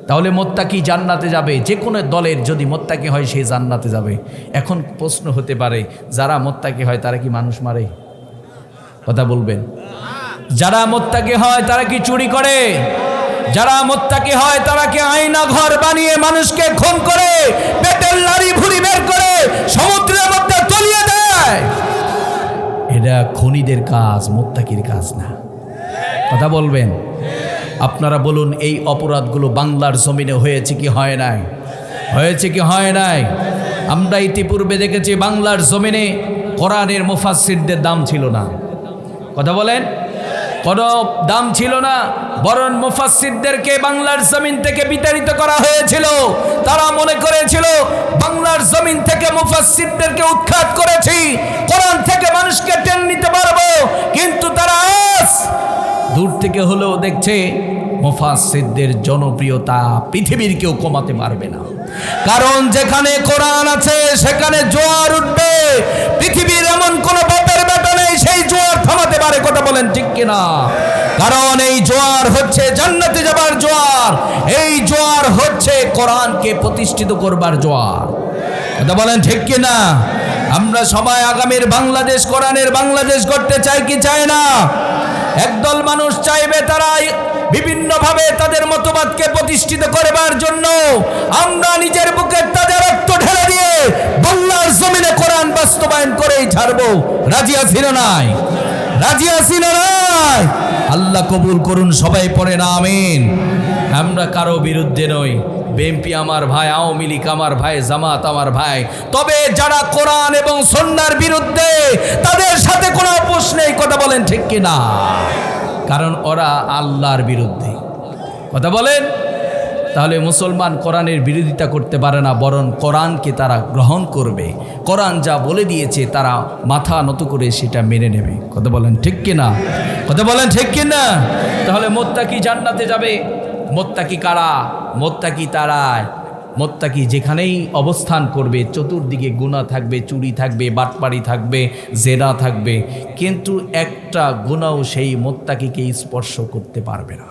তাহলে মুত্তাকি জান্নাতে যাবে, যে কোনো দলের যদি মুত্তাকি হয় সে জান্নাতে যাবে। এখন প্রশ্ন হতে পারে, যারা মুত্তাকি হয় তারা কি মানুষ মারে? কথা বলবেন। যারা মুত্তাকি হয় তারা কি চুরি করে? যারা মুত্তাকি হয় তারা কি আয়না ঘর বানিয়ে মানুষকে খুন করে, পেটের নাড়ি ভুঁড়ি বের করে সমুদ্রের মধ্যে তলিয়ে দেয়? এটা খুনিদের কাজ, মুত্তাকির কাজ না। কথা বলবেন। আপনারা বলুন, এই অপরাধগুলো বাংলার জমিনে হয়েছে কি হয় নাই? হয়েছে কি হয় নাই? আমরা ইতিপূর্বে দেখেছি বাংলার জমিনে কোরআনের মুফাসসিরদের দাম ছিল না। কথা বলেন। কোনো দাম ছিল না, বরং মুফাসসিরদেরকে বাংলার জমিন থেকে বিতাড়িত করা হয়েছিল। তারা মনে করেছিল বাংলার জমিন থেকে মুফাসসিরদেরকে উৎখাত করেছি, কোরআন থেকে মানুষকে টেনে নিতে পারবো। কিন্তু তারা আজ দূর থেকে হলেও দেখছে মুফাসসিরদের জনপ্রিয়তা পৃথিবীর কেউ কমাতে পারবে না। কারণ যেখানে কোরআন আছে সেখানে জোয়ার উঠবে। পৃথিবীর এমন কোন বাপের বেটা নেই সেই জোয়ার থামাতে পারে। কথা বলেন ঠিক কিনা? কারণ এই জোয়ার হচ্ছে জান্নাতে যাবার জোয়ার, এই জোয়ার হচ্ছে কোরআনকে প্রতিষ্ঠিত করবার জোয়ার। কথা বলেন ঠিক কিনা? আমরা সবাই আগামীর বাংলাদেশ কোরআনের বাংলাদেশ করতে চাই কি চাই না? একদল মানুষ চাইবে, তারা বিভিন্নভাবে তাদের মতবাদকে প্রতিষ্ঠিত করবার জন্য আমরা নিজের বুকে তাদের রক্ত ঢেলে দিয়ে বাংলার জমিনে কোরআন বাস্তবায়ন করেই ছাড়বো। রাজি আছি না নাই? রাজি আছি না নাই? আল্লাহ কবুল করুন, সবাই পড়েন আমিন। আমরা কারো বিরুদ্ধে নই। বিএনপি আমার ভাই, আওয়ামী লীগ আমার ভাই, জামাত আমার ভাই। তবে যারা কোরআন এবং সুন্নাহর বিরুদ্ধে তাদের সাথে কোনো আপোষ নেই। কথা বলেন ঠিক কিনা? কারণ ওরা আল্লাহর বিরুদ্ধে। কথা বলেন। তাহলে মুসলমান কোরআনের বিরোধিতা করতে পারে না, বরং কোরআনকে তারা গ্রহণ করবে। কোরআন যা বলে দিয়েছে তারা মাথা নত করে সেটা মেনে নেবে। কথা বলেন ঠিক কিনা? কথা বলেন ঠিক কিনা? তাহলে মুত্তাকি জান্নাতে যাবে। মুত্তাকি কারা? মুত্তাকি তারাই, মুত্তাকি যেখানেই অবস্থান করবে চতুর্দিকে গুনাহ থাকবে, চুরি থাকবে, বাটপাড়ি থাকবে, জেনা থাকবে, কিন্তু একটা গুনাহও সেই মুত্তাকিকে স্পর্শ করতে পারবে না।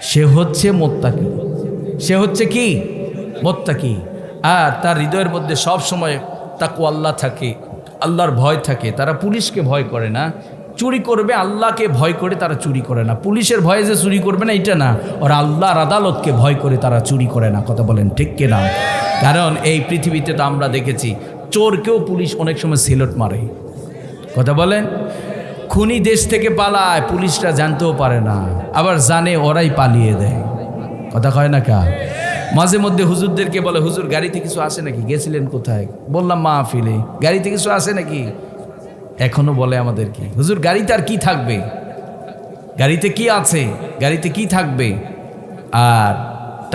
সে হচ্ছে মুত্তাকি। সে হচ্ছে কি? মুত্তাকি। আর তার হৃদয়ের মধ্যে সব সময় তাকওয়া আল্লাহ থাকে, আল্লাহর ভয় থাকে। তারা পুলিশকে ভয় করে না, চুরি করবে আল্লাহকে ভয় করে তারা চুরি করে না। পুলিশের ভয়ে যে চুরি করবে না এটা না, ওরা আল্লাহর আদালতকে ভয় করে তারা চুরি করে না। কথা বলেন ঠিক কিনা? কারণ এই পৃথিবীতে তো আমরা দেখেছি চোরকেও পুলিশ অনেক সময় সিলট মারে। কথা বলেন। খুনি দেশ থেকে পালায়, পুলিশরা জানতেও পারে না, আবার জানে ওরাই পালিয়ে দেয়। কথা কয় না কা? মাঝে মধ্যে হুজুরদেরকে বলে, হুজুর গাড়িতে কিছু আসে নাকি? গেছিলেন কোথায়? বললাম মাহফিলে। গাড়িতে কিছু আসে নাকি? এখনো বলে আমাদেরকে, হুজুর গাড়িতে আর কি থাকবে? গাড়িতে কি আছে? গাড়িতে কি থাকবে? আর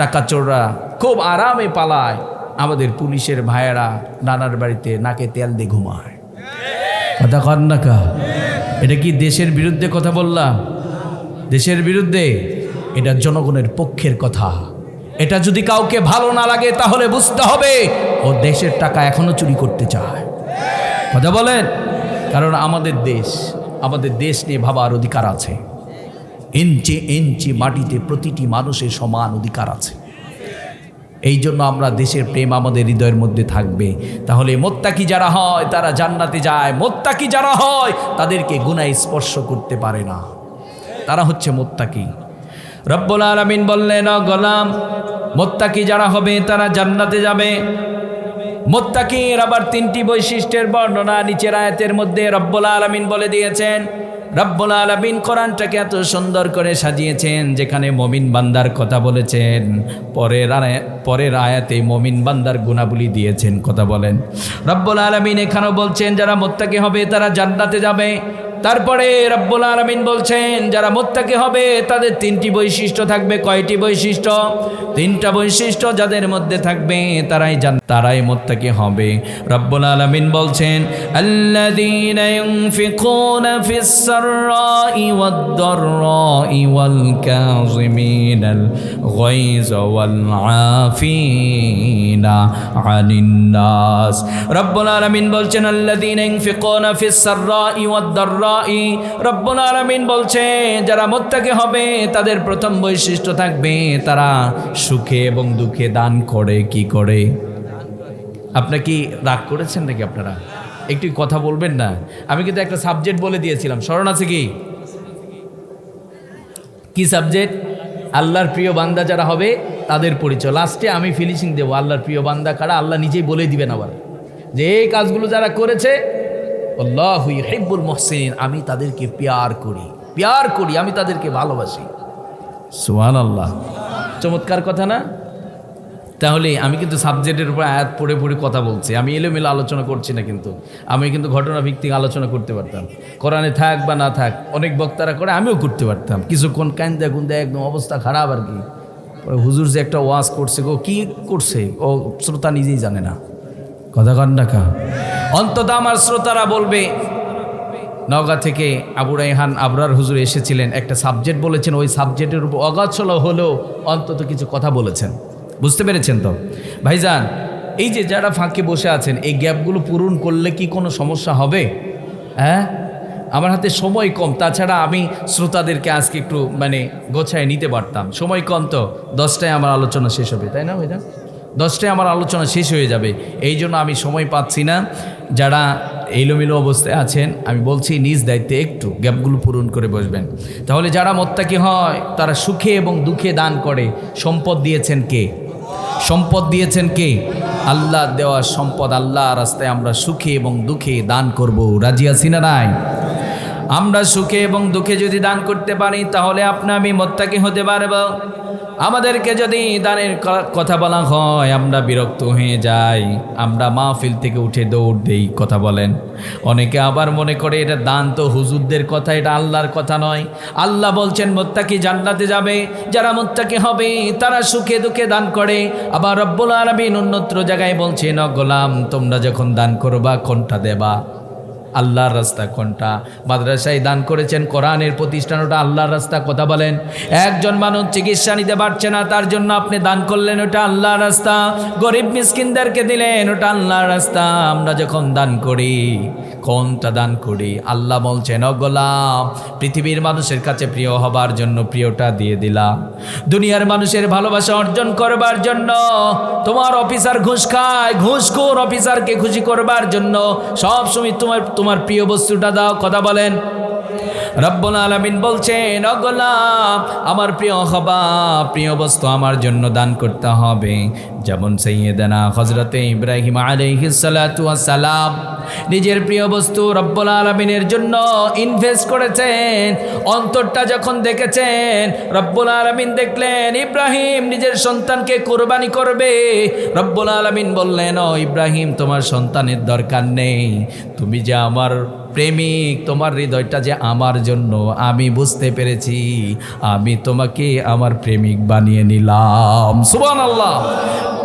টাকা চোররা খুব আরামে পালায়, আমাদের পুলিশের ভাইয়েরা নানার বাড়িতে নাকে তেল দিয়ে ঘুমায়। কথা কর না কা? এটা কি দেশের বিরুদ্ধে কথা বললাম? দেশের বিরুদ্ধে? এটা জনগণের পক্ষের কথা। এটা যদি কাউকে ভালো না লাগে তাহলে বুঝতে হবে ও দেশের টাকা এখনো চুরি করতে চায়। কথা বলেন। কারণ আমাদের দেশ নিয়ে ভাবার অধিকার আছে। ইঞ্চি ইঞ্চি মাটিতে প্রতিটি মানুষের সমান অধিকার আছে। এই জন্য আমরা দেশের প্রেম আমাদের হৃদয়ের মধ্যে থাকবে। তাহলে মুত্তাকি যারা হয় তারা জান্নাতে যায়। মুত্তাকি যারা হয় তাদেরকে গুনাহ স্পর্শ করতে পারে না, তারা হচ্ছে মুত্তাকি। রব্বুল আলামিন বললেন, ও গোলাম, মুত্তাকি যারা হবে তারা জান্নাতে যাবে। মুত্তাকির আবার তিনটি বৈশিষ্ট্যের বর্ণনা নিচের আয়াতের মধ্যে রব্বুল আলামিন বলে দিয়েছেন। রব্বুল আলামিন কোরআনটাকে এত সুন্দর করে সাজিয়েছেন, যেখানে মুমিন বান্দার কথা বলেছেন, পরের আয়াতে মুমিন বান্দার গুণাবলী দিয়েছেন। কথা বলেন। রব্বুল আলামিন এখানেও বলছেন যারা মুত্তাকি হবে তারা জান্নাতে যাবে। তারপরে রব্বুল আলামিন বলছেন যারা মুত্তাকি হবে তাদের তিনটি বৈশিষ্ট্য থাকবে। কয়টি বৈশিষ্ট্য? তিনটা বৈশিষ্ট্য যাদের মধ্যে থাকবে তারাই মুত্তাকি হবে। রব্বুল আলামিন বলছেন, আল্লাযীনা ইউনফিকুনা ফিস সাররাই ওয়াদ দাররাই ওয়াল কাযিমিনাল গায়জ ওয়াল আফিনা আনিন নাস। রব্বুল আলামিন বলছেন আল্লাযীনা ইউনফিকুনা ফিস সাররাই ওয়াদ দাররাই। রব্বুল আলামিন বলছে যারা মুত্তাকি হবে তাদের প্রথম বৈশিষ্ট্য থাকবে তারা সুখে এবং দুঃখে দান করে। কি করে? আপনারা কি রাগ করেছেন নাকি? আপনারা একটু কথা বলবেন না? আমি কিন্তু একটা সাবজেক্ট বলে দিয়েছিলাম, স্মরণ আছে কি? কি সাবজেক্ট? আল্লাহর প্রিয় বান্দা যারা হবে তাদের পরিচয়। লাস্টে আমি ফিনিশিং দেবো আল্লাহর প্রিয় বান্দা কারা, আল্লাহ নিজেই বলে দিবেন আবার যে এই কাজগুলো যারা করেছে আল্লাহু ইউহিব্বুল মুহসিনিন, আমি তাদেরকে প্যার করি, আমি তাদেরকে ভালোবাসি। সুবহানাল্লাহ। চমৎকার কথা না? তাহলে আমি কিন্তু সাবজেক্টের উপর আয়াত পড়ে পড়ে কথা বলছি, আমি এলোমেলো আলোচনা করছি না, কিন্তু আমি কিন্তু ঘটনা ভিত্তিক আলোচনা করতে পারতাম। কোরআনে থাক বা না থাক, অনেক বক্তারা করে, আমিও করতে পারতাম। কিছুক্ষণ কান্দে গুন্দে একদম অবস্থা খারাপ আর কি। পরে হুজুর যে একটা ওয়াজ করছে, ও কি করছে ও শ্রোতা নিজেই জানে না। কথা কন না কা? অন্তত আমার শ্রোতারা বলবে, নওগাঁ থেকে আবু রায়হান আবরার হুজুর এসেছিলেন, একটা সাবজেক্ট বলেছেন, ওই সাবজেক্টের উপর অগাছল হলেও অন্তত কিছু কথা বলেছেন। বুঝতে পেরেছেন তো ভাইজান? এই যে যারা ফাঁকে বসে আছেন, এই গ্যাপগুলো পূরণ করলে কি কোনো সমস্যা হবে? হ্যাঁ, আমার হাতে সময় কম, তাছাড়া আমি শ্রোতাদেরকে আজকে একটু গোছায় নিতে পারতাম। সময় কম তো, 10টায় আমার আলোচনা শেষ হবে, তাই না ভাইজান? 10টায় আমার আলোচনা শেষ হয়ে যাবে, এই জন্য আমি সময় পাচ্ছি না। যারা এলোমেলো অবস্থায় আছেন, আমি বলছি নিজ দায়িত্বে একটু গ্যাপগুলো পূরণ করে বসবেন। তাহলে যারা মোত্তাকি হয় তারা সুখে এবং দুঃখে দান করে। সম্পদ দিয়েছেন কে? সম্পদ দিয়েছেন কে? আল্লাহ দেওয়া সম্পদ। আল্লাহ রাস্তায় আমরা সুখে এবং দুঃখে দান করব। রাজি আছি না নাই? আমরা সুখে এবং দুঃখে যদি দান করতে পারি, তাহলে আপনি আমি মোত্তাকি হতে পারব। আমাদেরকে যদি দানের কথা বলা হয়, আমরা বিরক্ত হয়ে যাই, আমরা মাহফিল থেকে উঠে দৌড় দেই। কথা বলেন। অনেকে আবার মনে করে এটা দান তো হুজুরদের কথা, এটা আল্লাহর কথা নয়। আল্লাহ বলছেন মুত্তাকি জান্নাতে যাবে, যারা মুত্তাকি হবে তারা সুখে দুঃখে দান করে। আবার রব্বুল আলামিন অন্যত্র জায়গায় বলছেন, ও গোলাম, তোমরা যখন দান করবা কোনটা দেবা? আল্লাহর রাস্তা কোনটা? মাদ্রাসায় দান করেছেন, কোরআনের প্রতিষ্ঠান, ওটা আল্লাহর রাস্তা। কথা বলেন। একজন মানুষ চিকিৎসা নিতে পারছে না, তার জন্য আপনি দান করলেন, ওটা আল্লাহর রাস্তা। গরিব মিসকিনদেরকে দিলেন, ওটা আল্লাহর রাস্তা। আমরা যখন দান করি, কোনটা দান করি? আল্লাহ বলছেন, ও গোলাম, পৃথিবীর মানুষের কাছে প্রিয় হবার জন্য প্রিয়টা দিয়ে দিলাম। দুনিয়ার মানুষের ভালোবাসা অর্জন করবার জন্য, তোমার অফিসার ঘুষ খায়, ঘুষখোর অফিসারকে খুশি করবার জন্য সবসময় তোমার প্রিয় বস্তুটা দাও। কথা বলেন। রব্বুল আলামিন বলছেন, ও গোলাম, আমার প্রিয় হবা, প্রিয় বস্তু আমার জন্য দান করতে হবে। যেমন সাইয়েদানা হযরতে ইব্রাহিম আলাইহিস সালাতু ওয়াস সালাম নিজের প্রিয় বস্তু রব্বুল আলামিনের জন্য ইনভেস্ট করেছেন। অন্তরটা যখন দেখেছেন, রব্বুল আলামিন দেখলেন ইব্রাহিম নিজের সন্তানকে কুরবানি করবে। রব্বুল আলামিন বললেন, ও ইব্রাহিম, তোমার সন্তানের দরকার নেই, তুমি যে আমার প্রেমিক, তোমার হৃদয়টা যে আমার জন্য, আমি বুঝতে পেরেছি, আমি তোমাকে আমার প্রেমিক বানিয়ে নিলাম। সুবহানাল্লাহ।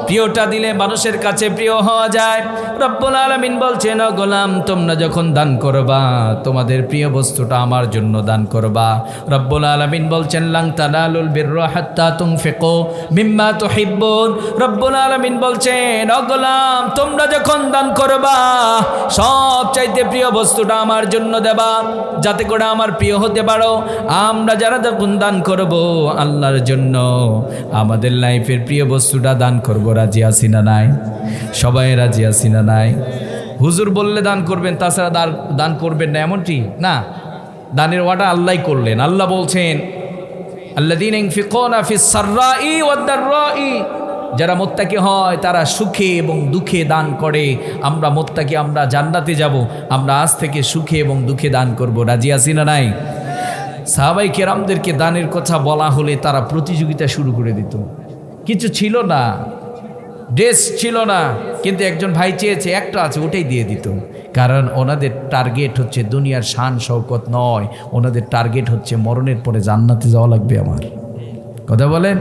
প্রিয়টা দিলে মানুষের কাছে প্রিয় হওয়া যায়। রব্বুল আলামিন বলছেন, ও গোলাম, তোমরা যখন দান করবা, তোমাদের প্রিয় বস্তুটা আমার জন্য দান করবা। রব্বুল আলামিন বলছেন, লান তানালুল বিররা হাত্তা তুনফিকু মিম্মা তুহিব্বুন। রব্বুল আলামিন বলছেন, ও গোলাম, তোমরা যখন দান করবা, সব চাইতে প্রিয় বস্তুটা আমার জন্য দেবা, যাতে করে আমার প্রিয় হতে পারো। আমরা যারা যখন দান করব আল্লাহর জন্য, আমাদের লাইফের প্রিয় বস্তুটা দান করব। রাজি আছি না নাই? সবাই রাজি আছি না নাই? হুজুর বললে দান করবেন, তাছাড়া দান করবেন না এমনটি না। দানের ওয়াটা আল্লাহই করলেন। আল্লাহ বলছেন, আল্লাযীনা ইনফিকুনা ফিস সাররাই ওয়াদ দাররাই, যারা মুত্তাকি হয় তারা সুখে এবং দুঃখে দান করে। আমরা মুত্তাকি, আমরা জান্নাতে যাব, আমরা আজ থেকে সুখে এবং দুঃখে দান করব। রাজি আছি না নাই? সাহাবায়ে কেরামদেরকে দানের কথা বলা হলে তারা প্রতিযোগিতা শুরু করে দিত। কিছু ছিল না, ড্রেস ছিল না, কিন্তু একজন ভাই চেয়েছে, একটা আছে, ওটাই দিয়ে দিত। কারণ ওনাদের টার্গেট হচ্ছে দুনিয়ার শান শৌকত নয়, ওনাদের টার্গেট হচ্ছে মরণের পরে জান্নাতে যাওয়া লাগবে আমার। কথা বলেন।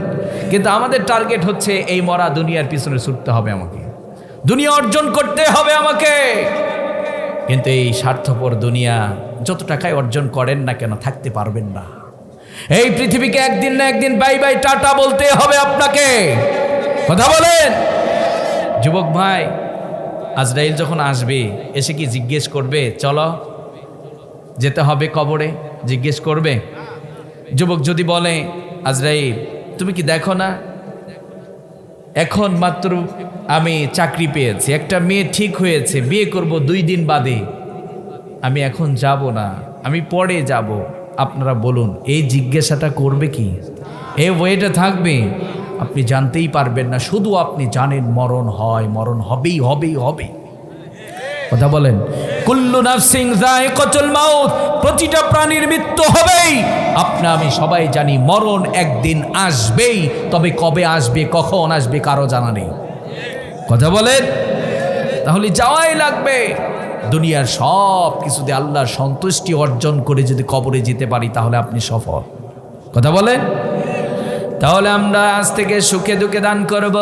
কিন্তু আমাদের টার্গেট হচ্ছে এই মরা দুনিয়ার পিছনে ছুটতে হবে আমাকে, দুনিয়া অর্জন করতে হবে আমাকে। কিন্তু এই স্বার্থপর দুনিয়া যত টাকায় অর্জন করেন না কেন, থাকতে পারবেন না। এই পৃথিবীকে একদিন না একদিন বাই বাই টাটা বলতে হবে আপনাকে। কথা বলেন। যুবক ভাই, আজরাইল যখন আসবে, এসে কি জিজ্ঞেস করবে চলো যেতে হবে কবরে? জিজ্ঞেস করবে? যুবক যদি বলে, আজরাইল তুমি কি দেখো না, এখন মাত্র আমি চাকরি পেয়েছি, একটা মেয়ে ঠিক হয়েছে, বিয়ে করব 2 দিন বাদে, আমি এখন যাব না, আমি পরে যাব, আপনারা বলুন এই জিজ্ঞাসাটা করবে কি? এই ওয়েটা থাকবে? আপনি জানতেই পারবেন না, শুধু আপনি জানেন মরণ হয়, মরণ হবেই হবেই হবে। কথা বলেন। কুল্লু নাফসিন যায়িকাতুল মাউত, প্রতিটা প্রাণীর মৃত্যু হবেই। আপনি আমি সবাই জানি মরণ একদিন আসবেই, তবে কবে আসবে কখন আসবে কারো জানা নেই। কথা বলেন, তাহলে যাওয়াই লাগবে। দুনিয়ার সব কিছুতে আল্লাহর সন্তুষ্টি অর্জন করে যদি কবরে যেতে পারি তাহলে আপনি সফল। কথা বলেন, তাহলে আমরা আজ থেকে সুখে দুঃখে দান করব,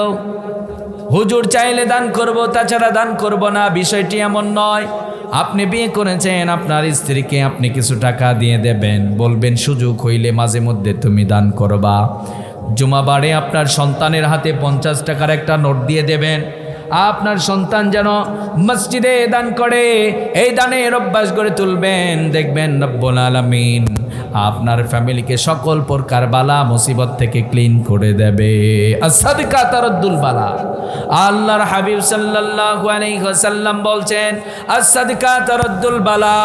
হুজুর চাইলে দান করব, তাছাড়া দান করব না। বিষয়টি এমন নয় আপনি বিয়ে করেছেন, আপনার স্ত্রীকে আপনি কিছু টাকা দিয়ে দেবেন, বলবেন সুযোগ হইলে মাঝে মধ্যে তুমি দান করবা। জুমাবারে আপনার সন্তানের হাতে 50 টাকার একটা নোট দিয়ে দেবেন, আপনার সন্তান যেন মসজিদে দান করে, এই দানের অভ্যাস গড়ে তুলবেন। দেখবেন রব্বুল আলামিন আপনার ফ্যামিলিকে সকল প্রকার বালা মুসিবত থেকে ক্লিন করে দেবে। as-সাদকা তারাদ্দুল বালা। আল্লাহর হাবিব সাল্লাল্লাহু আলাইহি ওয়াসাল্লাম বলছেন, as-সাদকা তারাদ্দুল বালা।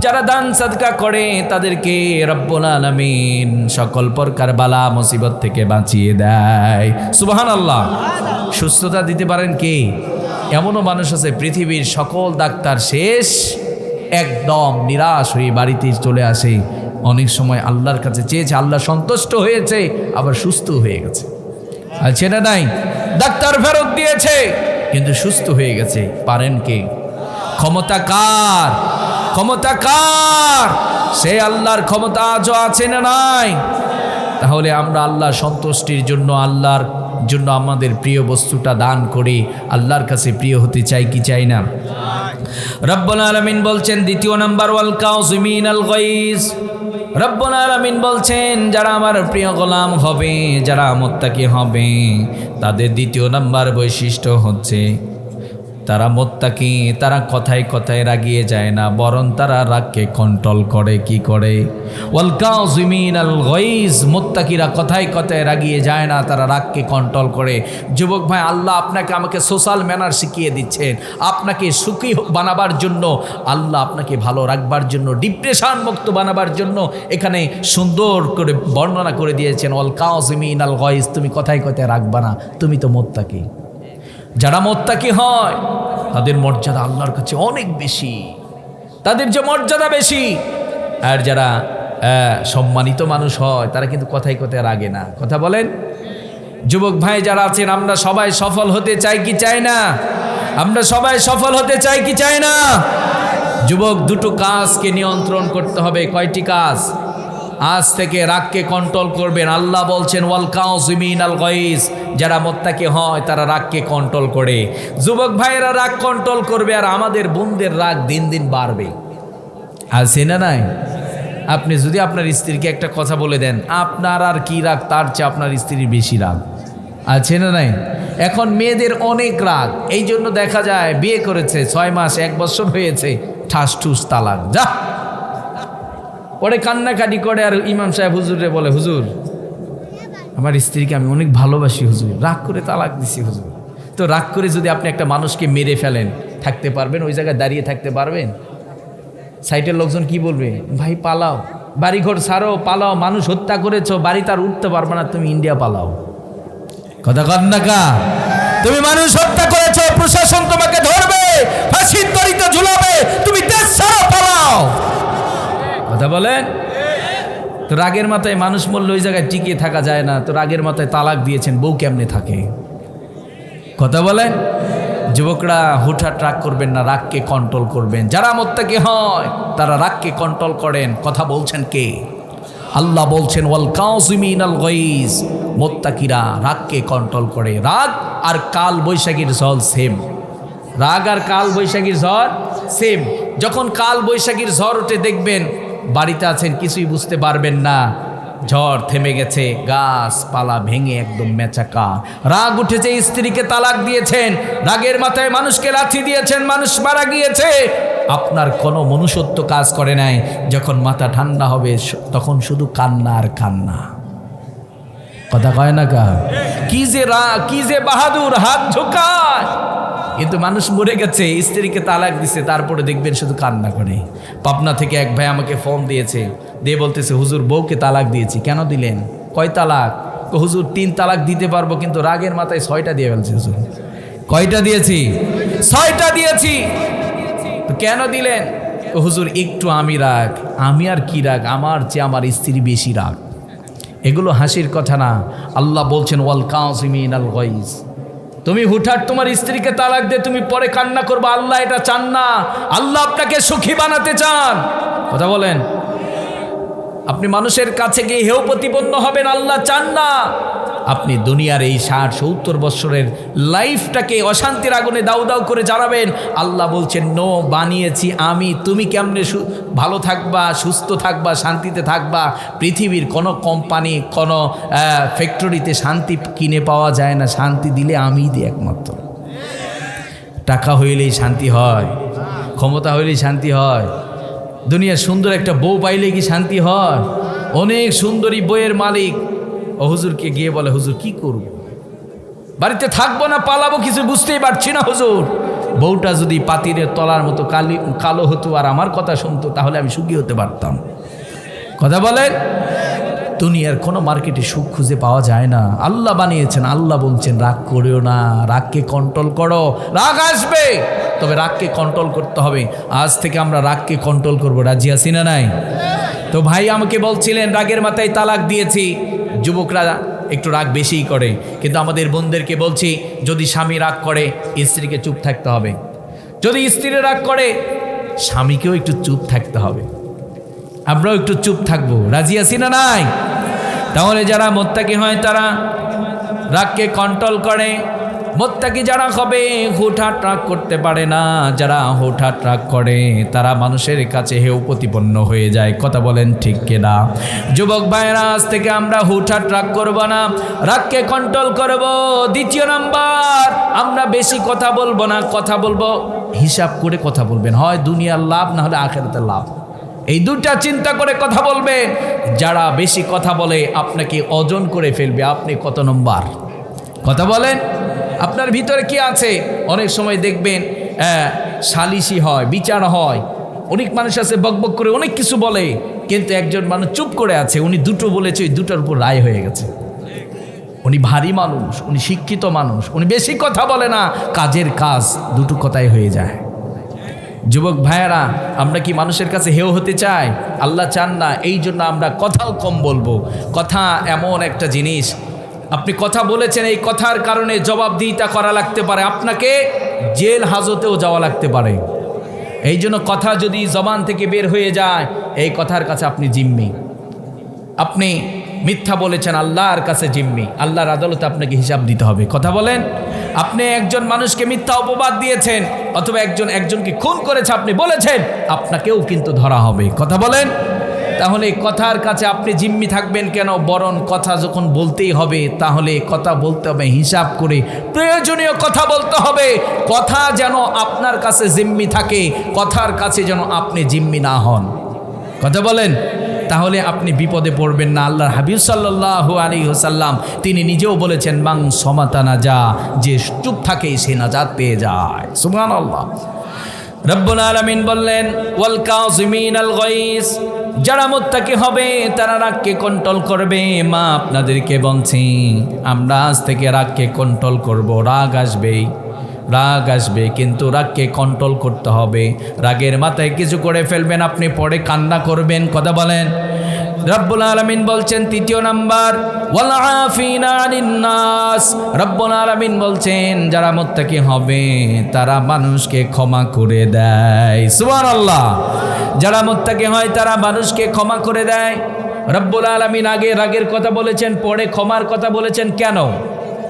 যারা দান সাদকা করে তাদেরকে রব্বুল আলামিন সকল প্রকার বালা মুসিবত থেকে বাঁচিয়ে দেয়। সুবহানাল্লাহ। সুস্থতা দিতে পারেন কে? এমনও মানুষ আছে পৃথিবীর সকল ডাক্তার শেষ, একদম নিরাশ হয়ে বাড়িতে চলে আসে। অনেক সময় আল্লাহর কাছে চেয়েছে, আল্লাহ সন্তুষ্ট হয়েছে, আবার সুস্থ হয়ে গেছে। আর সেটা নাই, ডাক্তার ফেরত দিয়েছে কিন্তু সুস্থ হয়ে গেছে। পারেন কে? ক্ষমতা কার? ক্ষমতা কার? সে আল্লাহর ক্ষমতা আজও আছে না নাই? তাহলে আমরা আল্লাহর সন্তুষ্টির জন্য, আল্লাহর জন্য আমাদের প্রিয় বস্তুটা দান করি, আল্লাহর কাছে প্রিয় হতে চাই কি চাই না? রব্বুল আলামিন বলছেন দ্বিতীয় নাম্বার, ওয়াল কাযিমিনাল গায়জ। রব্বুল আলামিন বলছেন যারা আমার প্রিয় গোলাম হবে, যারা মুত্তাকি হবে, তাদের দ্বিতীয় নাম্বার বৈশিষ্ট্য হচ্ছে তারা মুত্তাকি। তারা কথায় কথায় রাগিয়ে যায় না, বরং তারা রাগকে কন্ট্রোল করে। কি করে? ওয়াল কাযিমিনাল গায়জ। মুত্তাকিরা কথায় কথায় রাগিয়ে যায় না, তারা রাগকে কন্ট্রোল করে। যুবক ভাই, আল্লাহ আপনাকে আমাকে সোশ্যাল ম্যানার শিখিয়ে দিচ্ছেন, আপনাকে সুখী বানাবার জন্য, আল্লাহ আপনাকে ভালো রাখবার জন্য, ডিপ্রেশন মুক্ত বানাবার জন্য এখানে সুন্দর করে বর্ণনা করে দিয়েছেন, ওয়াল কাযিমিনাল গায়জ। তুমি কথায় কথায় রাখবা না, তুমি তো মুত্তাকি। যারা মুত্তাকি হয় তাদের মর্যাদা আল্লাহর কাছে অনেক বেশি, তাদের যে মর্যাদা বেশি। আর যারা সম্মানিত মানুষ হয় তারা কিন্তু কথায় কথায় রাগে না। কথা বলেন। যুবক ভাই যারা আছেন, আমরা সবাই সফল হতে চাই কি চাই না? আমরা সবাই সফল হতে চাই কি চাই না? যুবক, দুটো কাজকে নিয়ন্ত্রণ করতে হবে। কয়টি কাজ? আজ থেকে রাগকে কন্ট্রোল করবেন। আল্লাহ বলছেন ওয়াল কাযিমিনাল গায়জ। যারা মুত্তাকি হয় তারা রাগকে কন্ট্রোল করে। যুবক ভাইয়েরা রাগ কন্ট্রোল করবে, আর আমাদের বোনদের রাগ দিন দিন বাড়বে। আছে না নাই? আপনি যদি আপনার স্ত্রীকে একটা কথা বলে দেন, আপনার আর কি রাগ, তার চেয়ে আপনার স্ত্রীর বেশি রাগ। আছে না নাই? এখন মেয়েদের অনেক রাগ, এই জন্য দেখা যায় বিয়ে করেছে 6 মাস 1 বছর হয়েছে, ঠাস ঠুস তালাক, যা পরে কান্নাকাটি করে। আর ইমাম সাহেব হুজুরে বলে, হুজুর আমার স্ত্রীকে আমি অনেক ভালোবাসি হুজুর, রাগ করে তালাক দিছি হুজুর। তো রাগ করে যদি আপনি একটা মানুষকে মেরে ফেলেন, থাকতে পারবেন? ওই জায়গায় দাঁড়িয়ে থাকতে পারবেন? সাইটের লোকজন কি বলবে? ভাই পালাও, বাড়িঘর ছাড়ো, পালাও, মানুষ হত্যা করেছো, বাড়ি তার উঠতে পারবে না, তুমি ইন্ডিয়া পালাও। কথা কন না কা? তুমি মানুষ হত্যা করেছো, প্রশাসন তোমাকে ধরবে, ফাঁসির দড়িতে ঝুলাবে, তুমি দেশ ছাড়ো, পালাও। কথা বলেন। তো রাগের মাথায় মানুষ মরলে ওই জায়গায় টিকে থাকা যায় না, তো রাগের মাথায় তালাক দিয়েছেন, বউ কেমনে থাকে? কথা বলেন। যুবকরা হুটহাট রাগ করবেন না, রাগকে কন্ট্রোল করবেন। যারা মুত্তাকি হয় তারা রাগকে কন্ট্রোল করেন। কথা বলছেন কে? আল্লাহ বলছেন ওয়াল কাযিমিনাল গায়জ। মুত্তাকিরা রাগকে কন্ট্রোল করে। রাগ আর কাল বৈশাখীর ঝড় সেম। রাগ আর কাল বৈশাখীর ঝড় সেম। যখন কাল বৈশাখীর ঝড় ওঠে, দেখবেন বাড়িতে আছেন, কিছুই বুঝতে পারবেন না, ঝড় থেমে গেছে, গাছপালা ভেঙে একদম মেচাকা। রাগ উঠেছে, স্ত্রীকে তালাক দিয়েছেন, রাগের মাথায় মানুষকে লাথি দিয়েছেন, মানুষ মারা গিয়েছে, আপনার কোনো মনুষ্যত্ব কাজ করে নাই। যখন মাথা ঠান্ডা হবে তখন শুধু কান্না আর কান্না। কথা কয় না কা? কি যে রাগ, কি যে বাহাদুর, হাত ঝোঁকায়। কিন্তু মানুষ মরে গেছে, স্ত্রীকে তালাক দিছে, তারপরে দেখবেন শুধু কান্না করে। পাবনা থেকে এক ভাই আমাকে ফোন দিয়েছে, দিয়ে বলতেছে, হুজুর বউকে তালাক দিয়েছি। কেন দিলেন? কয় তালাক? হুজুর 3 তালাক দিতে পারবো, কিন্তু রাগের মাথায় 6টা দিয়ে ফেলছে হুজুর। কয়টা দিয়েছি? 6টা দিয়েছি। তো কেন দিলেন? হুজুর একটু আমি রাগ, আমি আর কি রাগ, আমার চেয়ে আমার স্ত্রী বেশি রাগ। এগুলো হাসির কথা না। আল্লাহ বলছেন ওয়াল কাযিমিনাল গাইজ। তুমি হুটহাট তোমার স্ত্রীকে তালাক দিয়ে তুমি পরে কান্না করবে, আল্লাহ এটা চান না। আল্লাহ আপনাকে সুখী বানাতে চান। কথা বলেন। আপনি মানুষের কাছে গিয়ে হেয় প্রতিপন্ন হবেন, আল্লাহ চান না। আপনি দুনিয়ার এই 60-70 বছরের লাইফটাকে অশান্তির আগুনে দাউ দাউ করে জ্বালাবেন। আল্লাহ বলছেন নো, বানিয়েছি আমি। তুমি কেমনে ভালো থাকবা, সুস্থ থাকবা, শান্তিতে থাকবা? পৃথিবীর কোনো কোম্পানি, কোনো ফ্যাক্টরিতে শান্তি কিনে পাওয়া যায় না। শান্তি দিলে আমিই দিই একমাত্র। টাকা হইলেই শান্তি হয়, ক্ষমতা হইলেই শান্তি হয়। দুনিয়ার সুন্দর একটা বউ পাইলে কি শান্তি হয়? অনেক সুন্দরী বইয়ের মালিক ও হুজুরকে গিয়ে বলে, হুজুর কি করব, বাড়িতে থাকবো না পালাবো কিছু বুঝতেই পারছি না হুজুর। বউটা যদি পাতিরের তলার মতো কালো হতো আর আমার কথা শুনতো, তাহলে আমি সুখী হতে পারতাম। কথা বলেন। দুনিয়ার কোনো মার্কেটে সুখ খুঁজে পাওয়া যায় না। আল্লাহ বানিয়েছেন। আল্লাহ বলছেন রাগ করিও না, রাগকে কন্ট্রোল করো। রাগ আসবে, তবে রাগকে কন্ট্রোল করতে হবে। আজ থেকে আমরা রাগকে কন্ট্রোল করব। রাজি আছি না নাই? তো ভাই আমাকে বলছিলেন রাগের মাথায় তালাক দিয়েছি। যুবকরা একটু রাগ বেশিই করে, কিন্তু আমাদের বোনদেরকে বলছি যদি স্বামী রাগ করে স্ত্রীকে চুপ থাকতে হবে। যদি স্ত্রী রাগ করে স্বামীকেও একটু চুপ থাকতে হবে। আমরাও একটু চুপ থাকবো। রাজি আছি না নাই? তাহলে যারা মুত্তাকি হয় তারা রাগকে কন্ট্রোল করে। মুত্তাকি যারা হবে হুটহাট রাগ করতে পারে না। যারা হুটহাট রাগ করে তারা মানুষের কাছে হেয় প্রতিপন্ন হয়ে যায়। কথা বলেন ঠিক কিনা? যুবক ভাইরা, আজ থেকে আমরা হুটহাট রাগ করব না, রাগকে কন্ট্রোল করব। দ্বিতীয় নাম্বার, আমরা বেশি কথা বলবো না। কথা বলবো হিসাব করে কথা বলবেন, হয় দুনিয়ার লাভ না হলে আখিরাতের লাভ। এই দুটা চিন্তা করে কথা বলবেন। যারা বেশি কথা বলে আপনাকে ওজন করে ফেলবে। আপনি কত নম্বর? কথা বলেন। আপনার ভিতরে কি আছে? অনেক সময় দেখবেন সালিশি হয়, বিচার হয়। অনেক মানুষ আছে বকবক করে অনেক কিছু বলে, কিন্তু একজন মানুষ চুপ করে আছে। উনি দুটো বলেছে, ওই দুটোর উপর রায় হয়ে গেছে। উনি ভারী মানুষ, উনি শিক্ষিত মানুষ, উনি বেশি কথা বলে না, কাজের কাজ দুটো কথাই হয়ে যায়। যুবক ভাইয়েরা, আমরা কি মানুষের কাছে হেয় হতে চাই? আল্লাহ চান না। এই জন্য আমরা কথাও কম বলবো। কথা এমন একটা জিনিস, আপনি কথা বলেছেন, এই কথার কারণে জবাবদিহিতা করা লাগতে পারে, আপনাকে জেল হাজতেও যাওয়া লাগতে পারে। এই জন্য কথা যদি জবান থেকে বের হয়ে যায়, এই কথার কাছে আপনি জিম্মি। আপনি মিথ্যা বলেছেন, আল্লাহর কাছে জিম্মি। আল্লাহর আদালতে আপনাকে হিসাব দিতে হবে। কথা বলেন। আপনি একজন মানুষকে মিথ্যা অপবাদ দিয়েছেন, অথবা একজনকে খুন করেছে আপনি বলেছেন, আপনাকেও কিন্তু ধরা হবে। কথা বলেন। তাহলে কথার কাছে আপনি জিম্মি থাকবেন কেন? বরং কথা যখন বলতেই হবে, তাহলে কথা বলতে হবে হিসাব করে, প্রয়োজনীয় কথা বলতে হবে। কথা যেন আপনার কাছে জিম্মি থাকে, কথার কাছে যেন আপনি জিম্মি না হন। কথা বলেন। তাহলে আপনি বিপদে পড়বেন না। আল্লাহর হাবিব সাল্লাল্লাহু আলাইহি ওয়াসাল্লাম তিনি নিজেও বলেছেন মান সমাতা নাজা, যে চুপ থাকে সে নাজাত পেয়ে যায়। সুবহানাল্লাহ। রব্বুল আলামিন বললেন ওয়াল কাযিমিনাল গাইজ, যারা মুত্তাকি হবে তারা রাগকে কন্ট্রোল করবে। মা আপনাদেরকে বলছি, আমরা আজ থেকে রাগকে কন্ট্রোল করব। রাগ আসবে, কিন্তু রাগকে কন্ট্রোল করতে হবে। রাগের মাথায় কিছু করে ফেলবেন, আপনি পরে কান্না করবেন। কথা বলেন। রব্বুল আলামিন বলছেন তৃতীয় নাম্বার, ওয়াল আফিনা আনিন নাস। রব্বুল আলামিন বলছেন যারা মুত্তাকি হবে তারা মানুষকে ক্ষমা করে দেয়। সুবহানাল্লাহ। যারা মুত্তাকি হয় তারা মানুষকে ক্ষমা করে দেয়। রব্বুল আলামিন আগে রাগের কথা বলেছেন, পরে ক্ষমার কথা বলেছেন। কেন?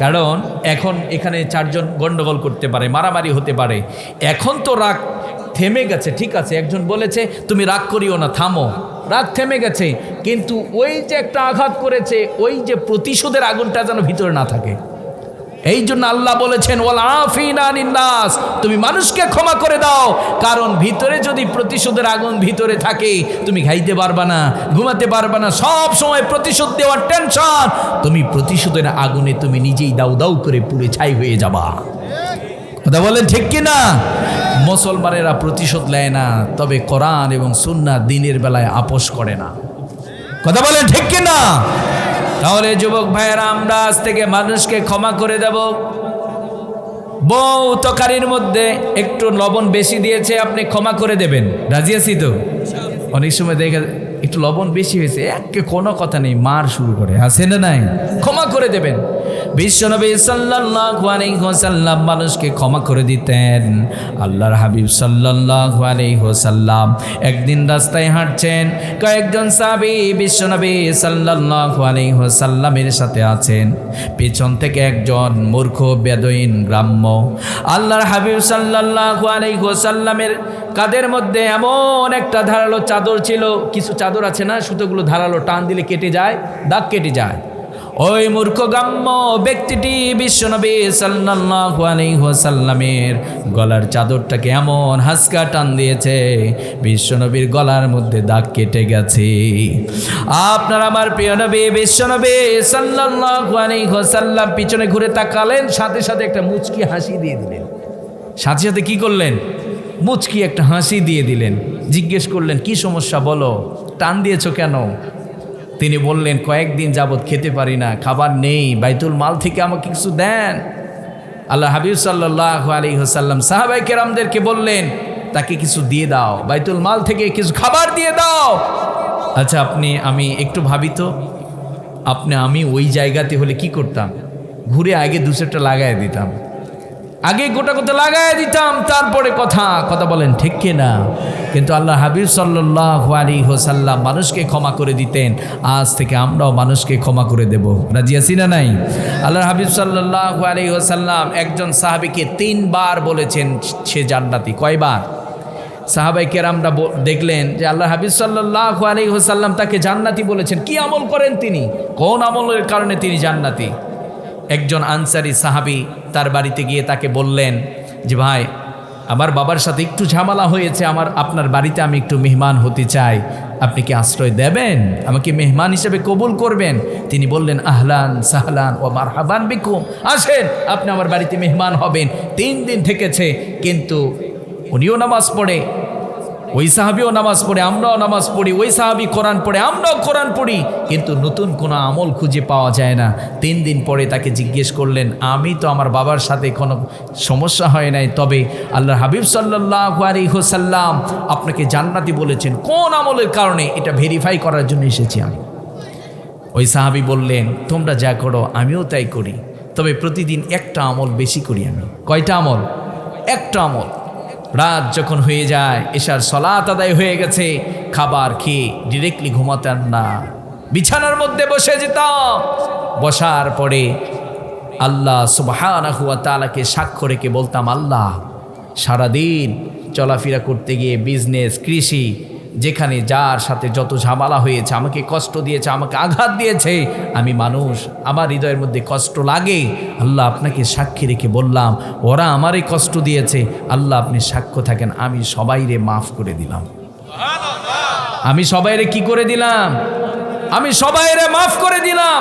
কারণ এখন এখানে চারজন গন্ডগোল করতে পারে, মারামারি হতে পারে। এখন তো রাগ থেমে গেছে, ঠিক আছে, একজন বলেছে তুমি রাগ করিও না, থামো, রাগ থেমে গেছে, কিন্তু ওই যে একটা আঘাত করেছে, ওই যে প্রতিশোধের আগুনটা যেন ভিতরে না থাকে। এই জন্য আল্লাহ বলেছেন ওয়াল আফিনা আনিন নাস, তুমি মানুষকে ক্ষমা করে দাও। কারণ ভিতরে যদি প্রতিশোধের আগুন ভিতরে থাকে, তুমি খাইতে পারবা না, ঘুমাতে পারবা না, সব সময় প্রতিশোধ দেওয়ার টেনশন। তুমি প্রতিশোধের আগুনে তুমি নিজেই দাউ দাউ করে পুড়ে ছাই হয়ে যাবা। কথা বলেন ঠিক কিনা? মুসলমানেরা প্রতিশোধ নেয় না, তবে কোরআন এবং সুন্নাহ দিনের বেলায় আপোষ করে না। কথা বলেন ঠিক কিনা? তাহলে যুবক ভাইয়েরা, আমরা আজ থেকে মানুষকে ক্ষমা করে দেব। বউ তরকারির মধ্যে একটু লবণ বেশি দিয়েছে, আপনি ক্ষমা করে দেবেন, রাজি আছি তো? অনেক সময় দেখে একটু লবণ বেশি হয়েছে, একে কোনো কথা নেই, মার শুরু করে, আছে না নাই? ক্ষমা করে দেবেন। বিশ্বনবী সাল্লাল্লাহু আলাইহি ওয়াসাল্লাম মানুষকে ক্ষমা করে দিতেন। আল্লাহর হাবিব সাল্লাল্লাহু আলাইহি ওয়াসাল্লাম একদিন রাস্তায় হাঁটছেন, কয়েকজন সাহাবী বিশ্বনবী সাল্লাল্লাহু আলাইহি ওয়াসাল্লামের সাথে আছেন। পেছন থেকে একজন মূর্খ বেদুইন গ্রাম্য আল্লাহর হাবিব সাল্লাল্লাহু আলাইহি ওয়াসাল্লামের কাঁধের মধ্যে এমন একটা ধারালো চাদর ছিল, কিছু চাদর আছে না সুতোগুলো ধারালো, টান দিলে কেটে যায়, দাগ কেটে যায়। ওই মূর্খগ্রাম্য ব্যক্তিটি বিশ্বনবী সাল্লাল্লাহু আলাইহি ওয়াসাল্লামের গলার চাদরটাকে এমন হাসকা টান দিয়েছে, বিশ্বনবীর গলার মধ্যে দাগ কেটে গেছে। আপনার আমার প্রিয় নবী বিশ্বনবী সাল্লাল্লাহু আলাইহি ওয়াসাল্লাম পিছনে ঘুরে তাকালেন, সাথে সাথে একটা মুচকি হাসি দিয়ে দিলেন। সাথে সাথে কি করলেন? মুচকি একটা হাসি দিয়ে দিলেন। জিজ্ঞেস করলেন, কি সমস্যা বলো, টান দিয়েছো কেন? তিনি বললেন, কয়েকদিন যাবৎ খেতে পারি না, খাবার নেই, বাইতুল মাল থেকে আমাকে কিছু দেন। আল্লাহ হাবিব সাল্লাল্লাহু আলাইহি ওয়াসাল্লাম সাহাবায়ে কেরামদেরকে বললেন, তাকে কিছু দিয়ে দাও, বাইতুল মাল থেকে কিছু খাবার দিয়ে দাও। আচ্ছা আমি একটু ভাবি তো, আমি ওই জায়গাতে হলে কি করতাম? ঘুরে আগে দুসেরটা লাগাই দিতাম, আগে গোটা কথা লাগাই দিতাম, তারপরে কথা বলেন ঠিক কিনা? কিন্তু আল্লাহ হাবিব সাল্লাল্লাহু আলাইহি ওয়াসাল্লাম মানুষকে ক্ষমা করে দিতেন। আজ থেকে আমরাও মানুষকে ক্ষমা করে দেব, রাজি আছি না নাই? আল্লাহ হাবিব সাল্লাল্লাহু আলাইহি ওয়াসাল্লাম একজন সাহাবীকে 3 বার বলেছেন সে জান্নাতি। কয়বার? সাহাবায়ে কেরামরা দেখলেন যে আল্লাহ হাবিব সাল্লাল্লাহু আলাইহি ওয়াসাল্লাম তাকে জান্নাতি বলেছেন। কি আমল করেন তিনি? কোন আমলের কারণে তিনি জান্নাতি? একজন আনসারী সাহাবী তার বাড়িতে গিয়ে তাকে বললেন যে, ভাই আমার বাবার সাথে একটু ঝামেলা হয়েছে, আপনার বাড়িতে আমি একটু মেহমান হতে চাই, আপনি কি আশ্রয় দেবেন? আমাকে মেহমান হিসেবে কবুল করবেন? তিনি বললেন, আহলান সাহলান ও মারহাবান বিকুম, আসেন, আপনি আমার বাড়িতে মেহমান হবেন। 3 দিন থেকেছে, কিন্তু উনিও নামাজ পড়ে, ওই সাহাবিও নামাজ পড়ে, আমরাও নামাজ পড়ি, ওই সাহাবি কোরআন পড়ে, আমরাও কোরআন পড়ি, কিন্তু নতুন কোনো আমল খুঁজে পাওয়া যায় না। 3 দিন পরে তাকে জিজ্ঞেস করলেন, আমি তো আমার বাবার সাথে কোনো সমস্যা হয় নাই, তবে আল্লাহর হাবিব সাল্লাল্লাহু আলাইহি ওয়াসাল্লাম আপনাকে জান্নাতি বলেছেন, কোন আমলের কারণে? এটা ভেরিফাই করার জন্য এসেছি আমি। ওই সাহাবি বললেন, তোমরা যা করো আমিও তাই করি, তবে প্রতিদিন একটা আমল বেশি করি আমি। কয়টা আমল? একটা আমল। রাত যখন হয়ে যায়, এশার সালাত আদায় হয়ে গেছে, খাবার খেয়ে ডিরেক্টলি ঘুমাতাম না, বিছানার মধ্যে বসে যেতাম। বসার পরে আল্লাহ সুবহানাহু ওয়া তাআলাকে সাক্ষ্য রেখে বলতাম, আল্লাহ সারাদিন চলাফেরা করতে গিয়ে বিজনেস, কৃষি, যেখানে যার সাথে যত ঝামেলা হয়েছে, আমাকে কষ্ট দিয়েছে, আমাকে আঘাত দিয়েছে, আমি মানুষ, আমার হৃদয়ের মধ্যে কষ্ট লাগে। আল্লাহ আপনাকে সাক্ষী রেখে বললাম, ওরা আমারই কষ্ট দিয়েছে, আল্লাহ আপনি সাক্ষ্য থাকেন, আমি সবাইরে মাফ করে দিলাম। আমি সবাইরে কি করে দিলাম? আমি সবাইরে মাফ করে দিলাম।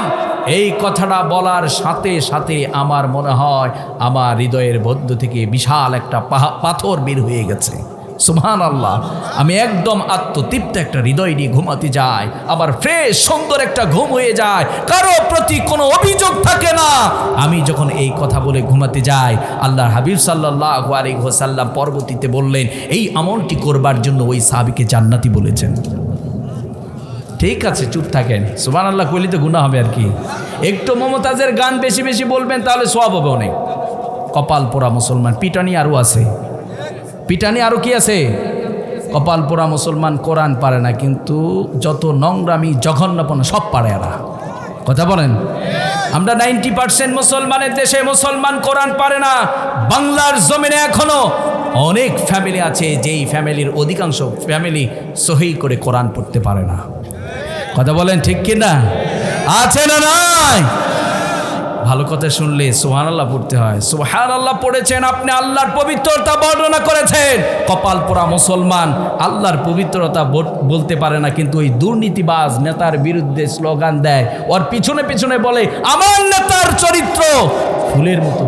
এই কথাটা বলার সাথে সাথে আমার মনে হয় আমার হৃদয়ের মধ্য থেকে বিশাল একটা পাথর বের হয়ে গেছে। সুবহানাল্লাহ। আমি একদম আত্মতৃপ্ত একটা হৃদয় নিয়ে ঘুমাতে যাই, আবার ফ্রেশ সুন্দর একটা ঘুম হয়ে যায়, কারো প্রতি কোনো অভিযোগ থাকে না। আমি যখন এই কথা বলে ঘুমাতে যাই, আল্লাহর হাবিব সাল্লাল্লাহু আলাইহি ওয়াসাল্লাম পরবর্তীতে বললেন, এই আমলটি করবার জন্য ওই সাহাবীকে জান্নাতি বলেছেন। ঠিক আছে, চুপ থাকেন, সুবহানাল্লাহ কইলে তো গুনাহ হবে আর কি। একটু মমতাজের গান বেশি বেশি বলবেন, তাহলে সওয়াব হবে অনেক। কপাল পোড়া মুসলমান, পিটানি আরও আছে, পিটানি আরও কি আছে? কপাল পোড়া মুসলমান কোরআন পারে না, কিন্তু যত নোংরামি জঘন্যপনা সব পারে এরা। কথা বলেন। আমরা 90% মুসলমানের দেশে মুসলমান কোরআন পারে না। বাংলার জমিনে এখনো অনেক ফ্যামিলি আছে যেই ফ্যামিলির অধিকাংশ ফ্যামিলি সহি করে কোরআন পড়তে পারে না। কথা বলেন ঠিক কিনা? আছে না নাই? ভালো কথা শুনলে সুবহানাল্লাহ পড়তে হয়। সুবহানাল্লাহ পড়েছেন আপনি, আল্লাহর পবিত্রতা বর্ণনা করেছেন। কপাল পোড়া মুসলমান আল্লাহর পবিত্রতা বলতে পারে না, কিন্তু ওই দুর্নীতিবাজ নেতার বিরুদ্ধে স্লোগান দেয়, ওর পিছনে পিছনে বলে আমার নেতার চরিত্র ফুলের মতো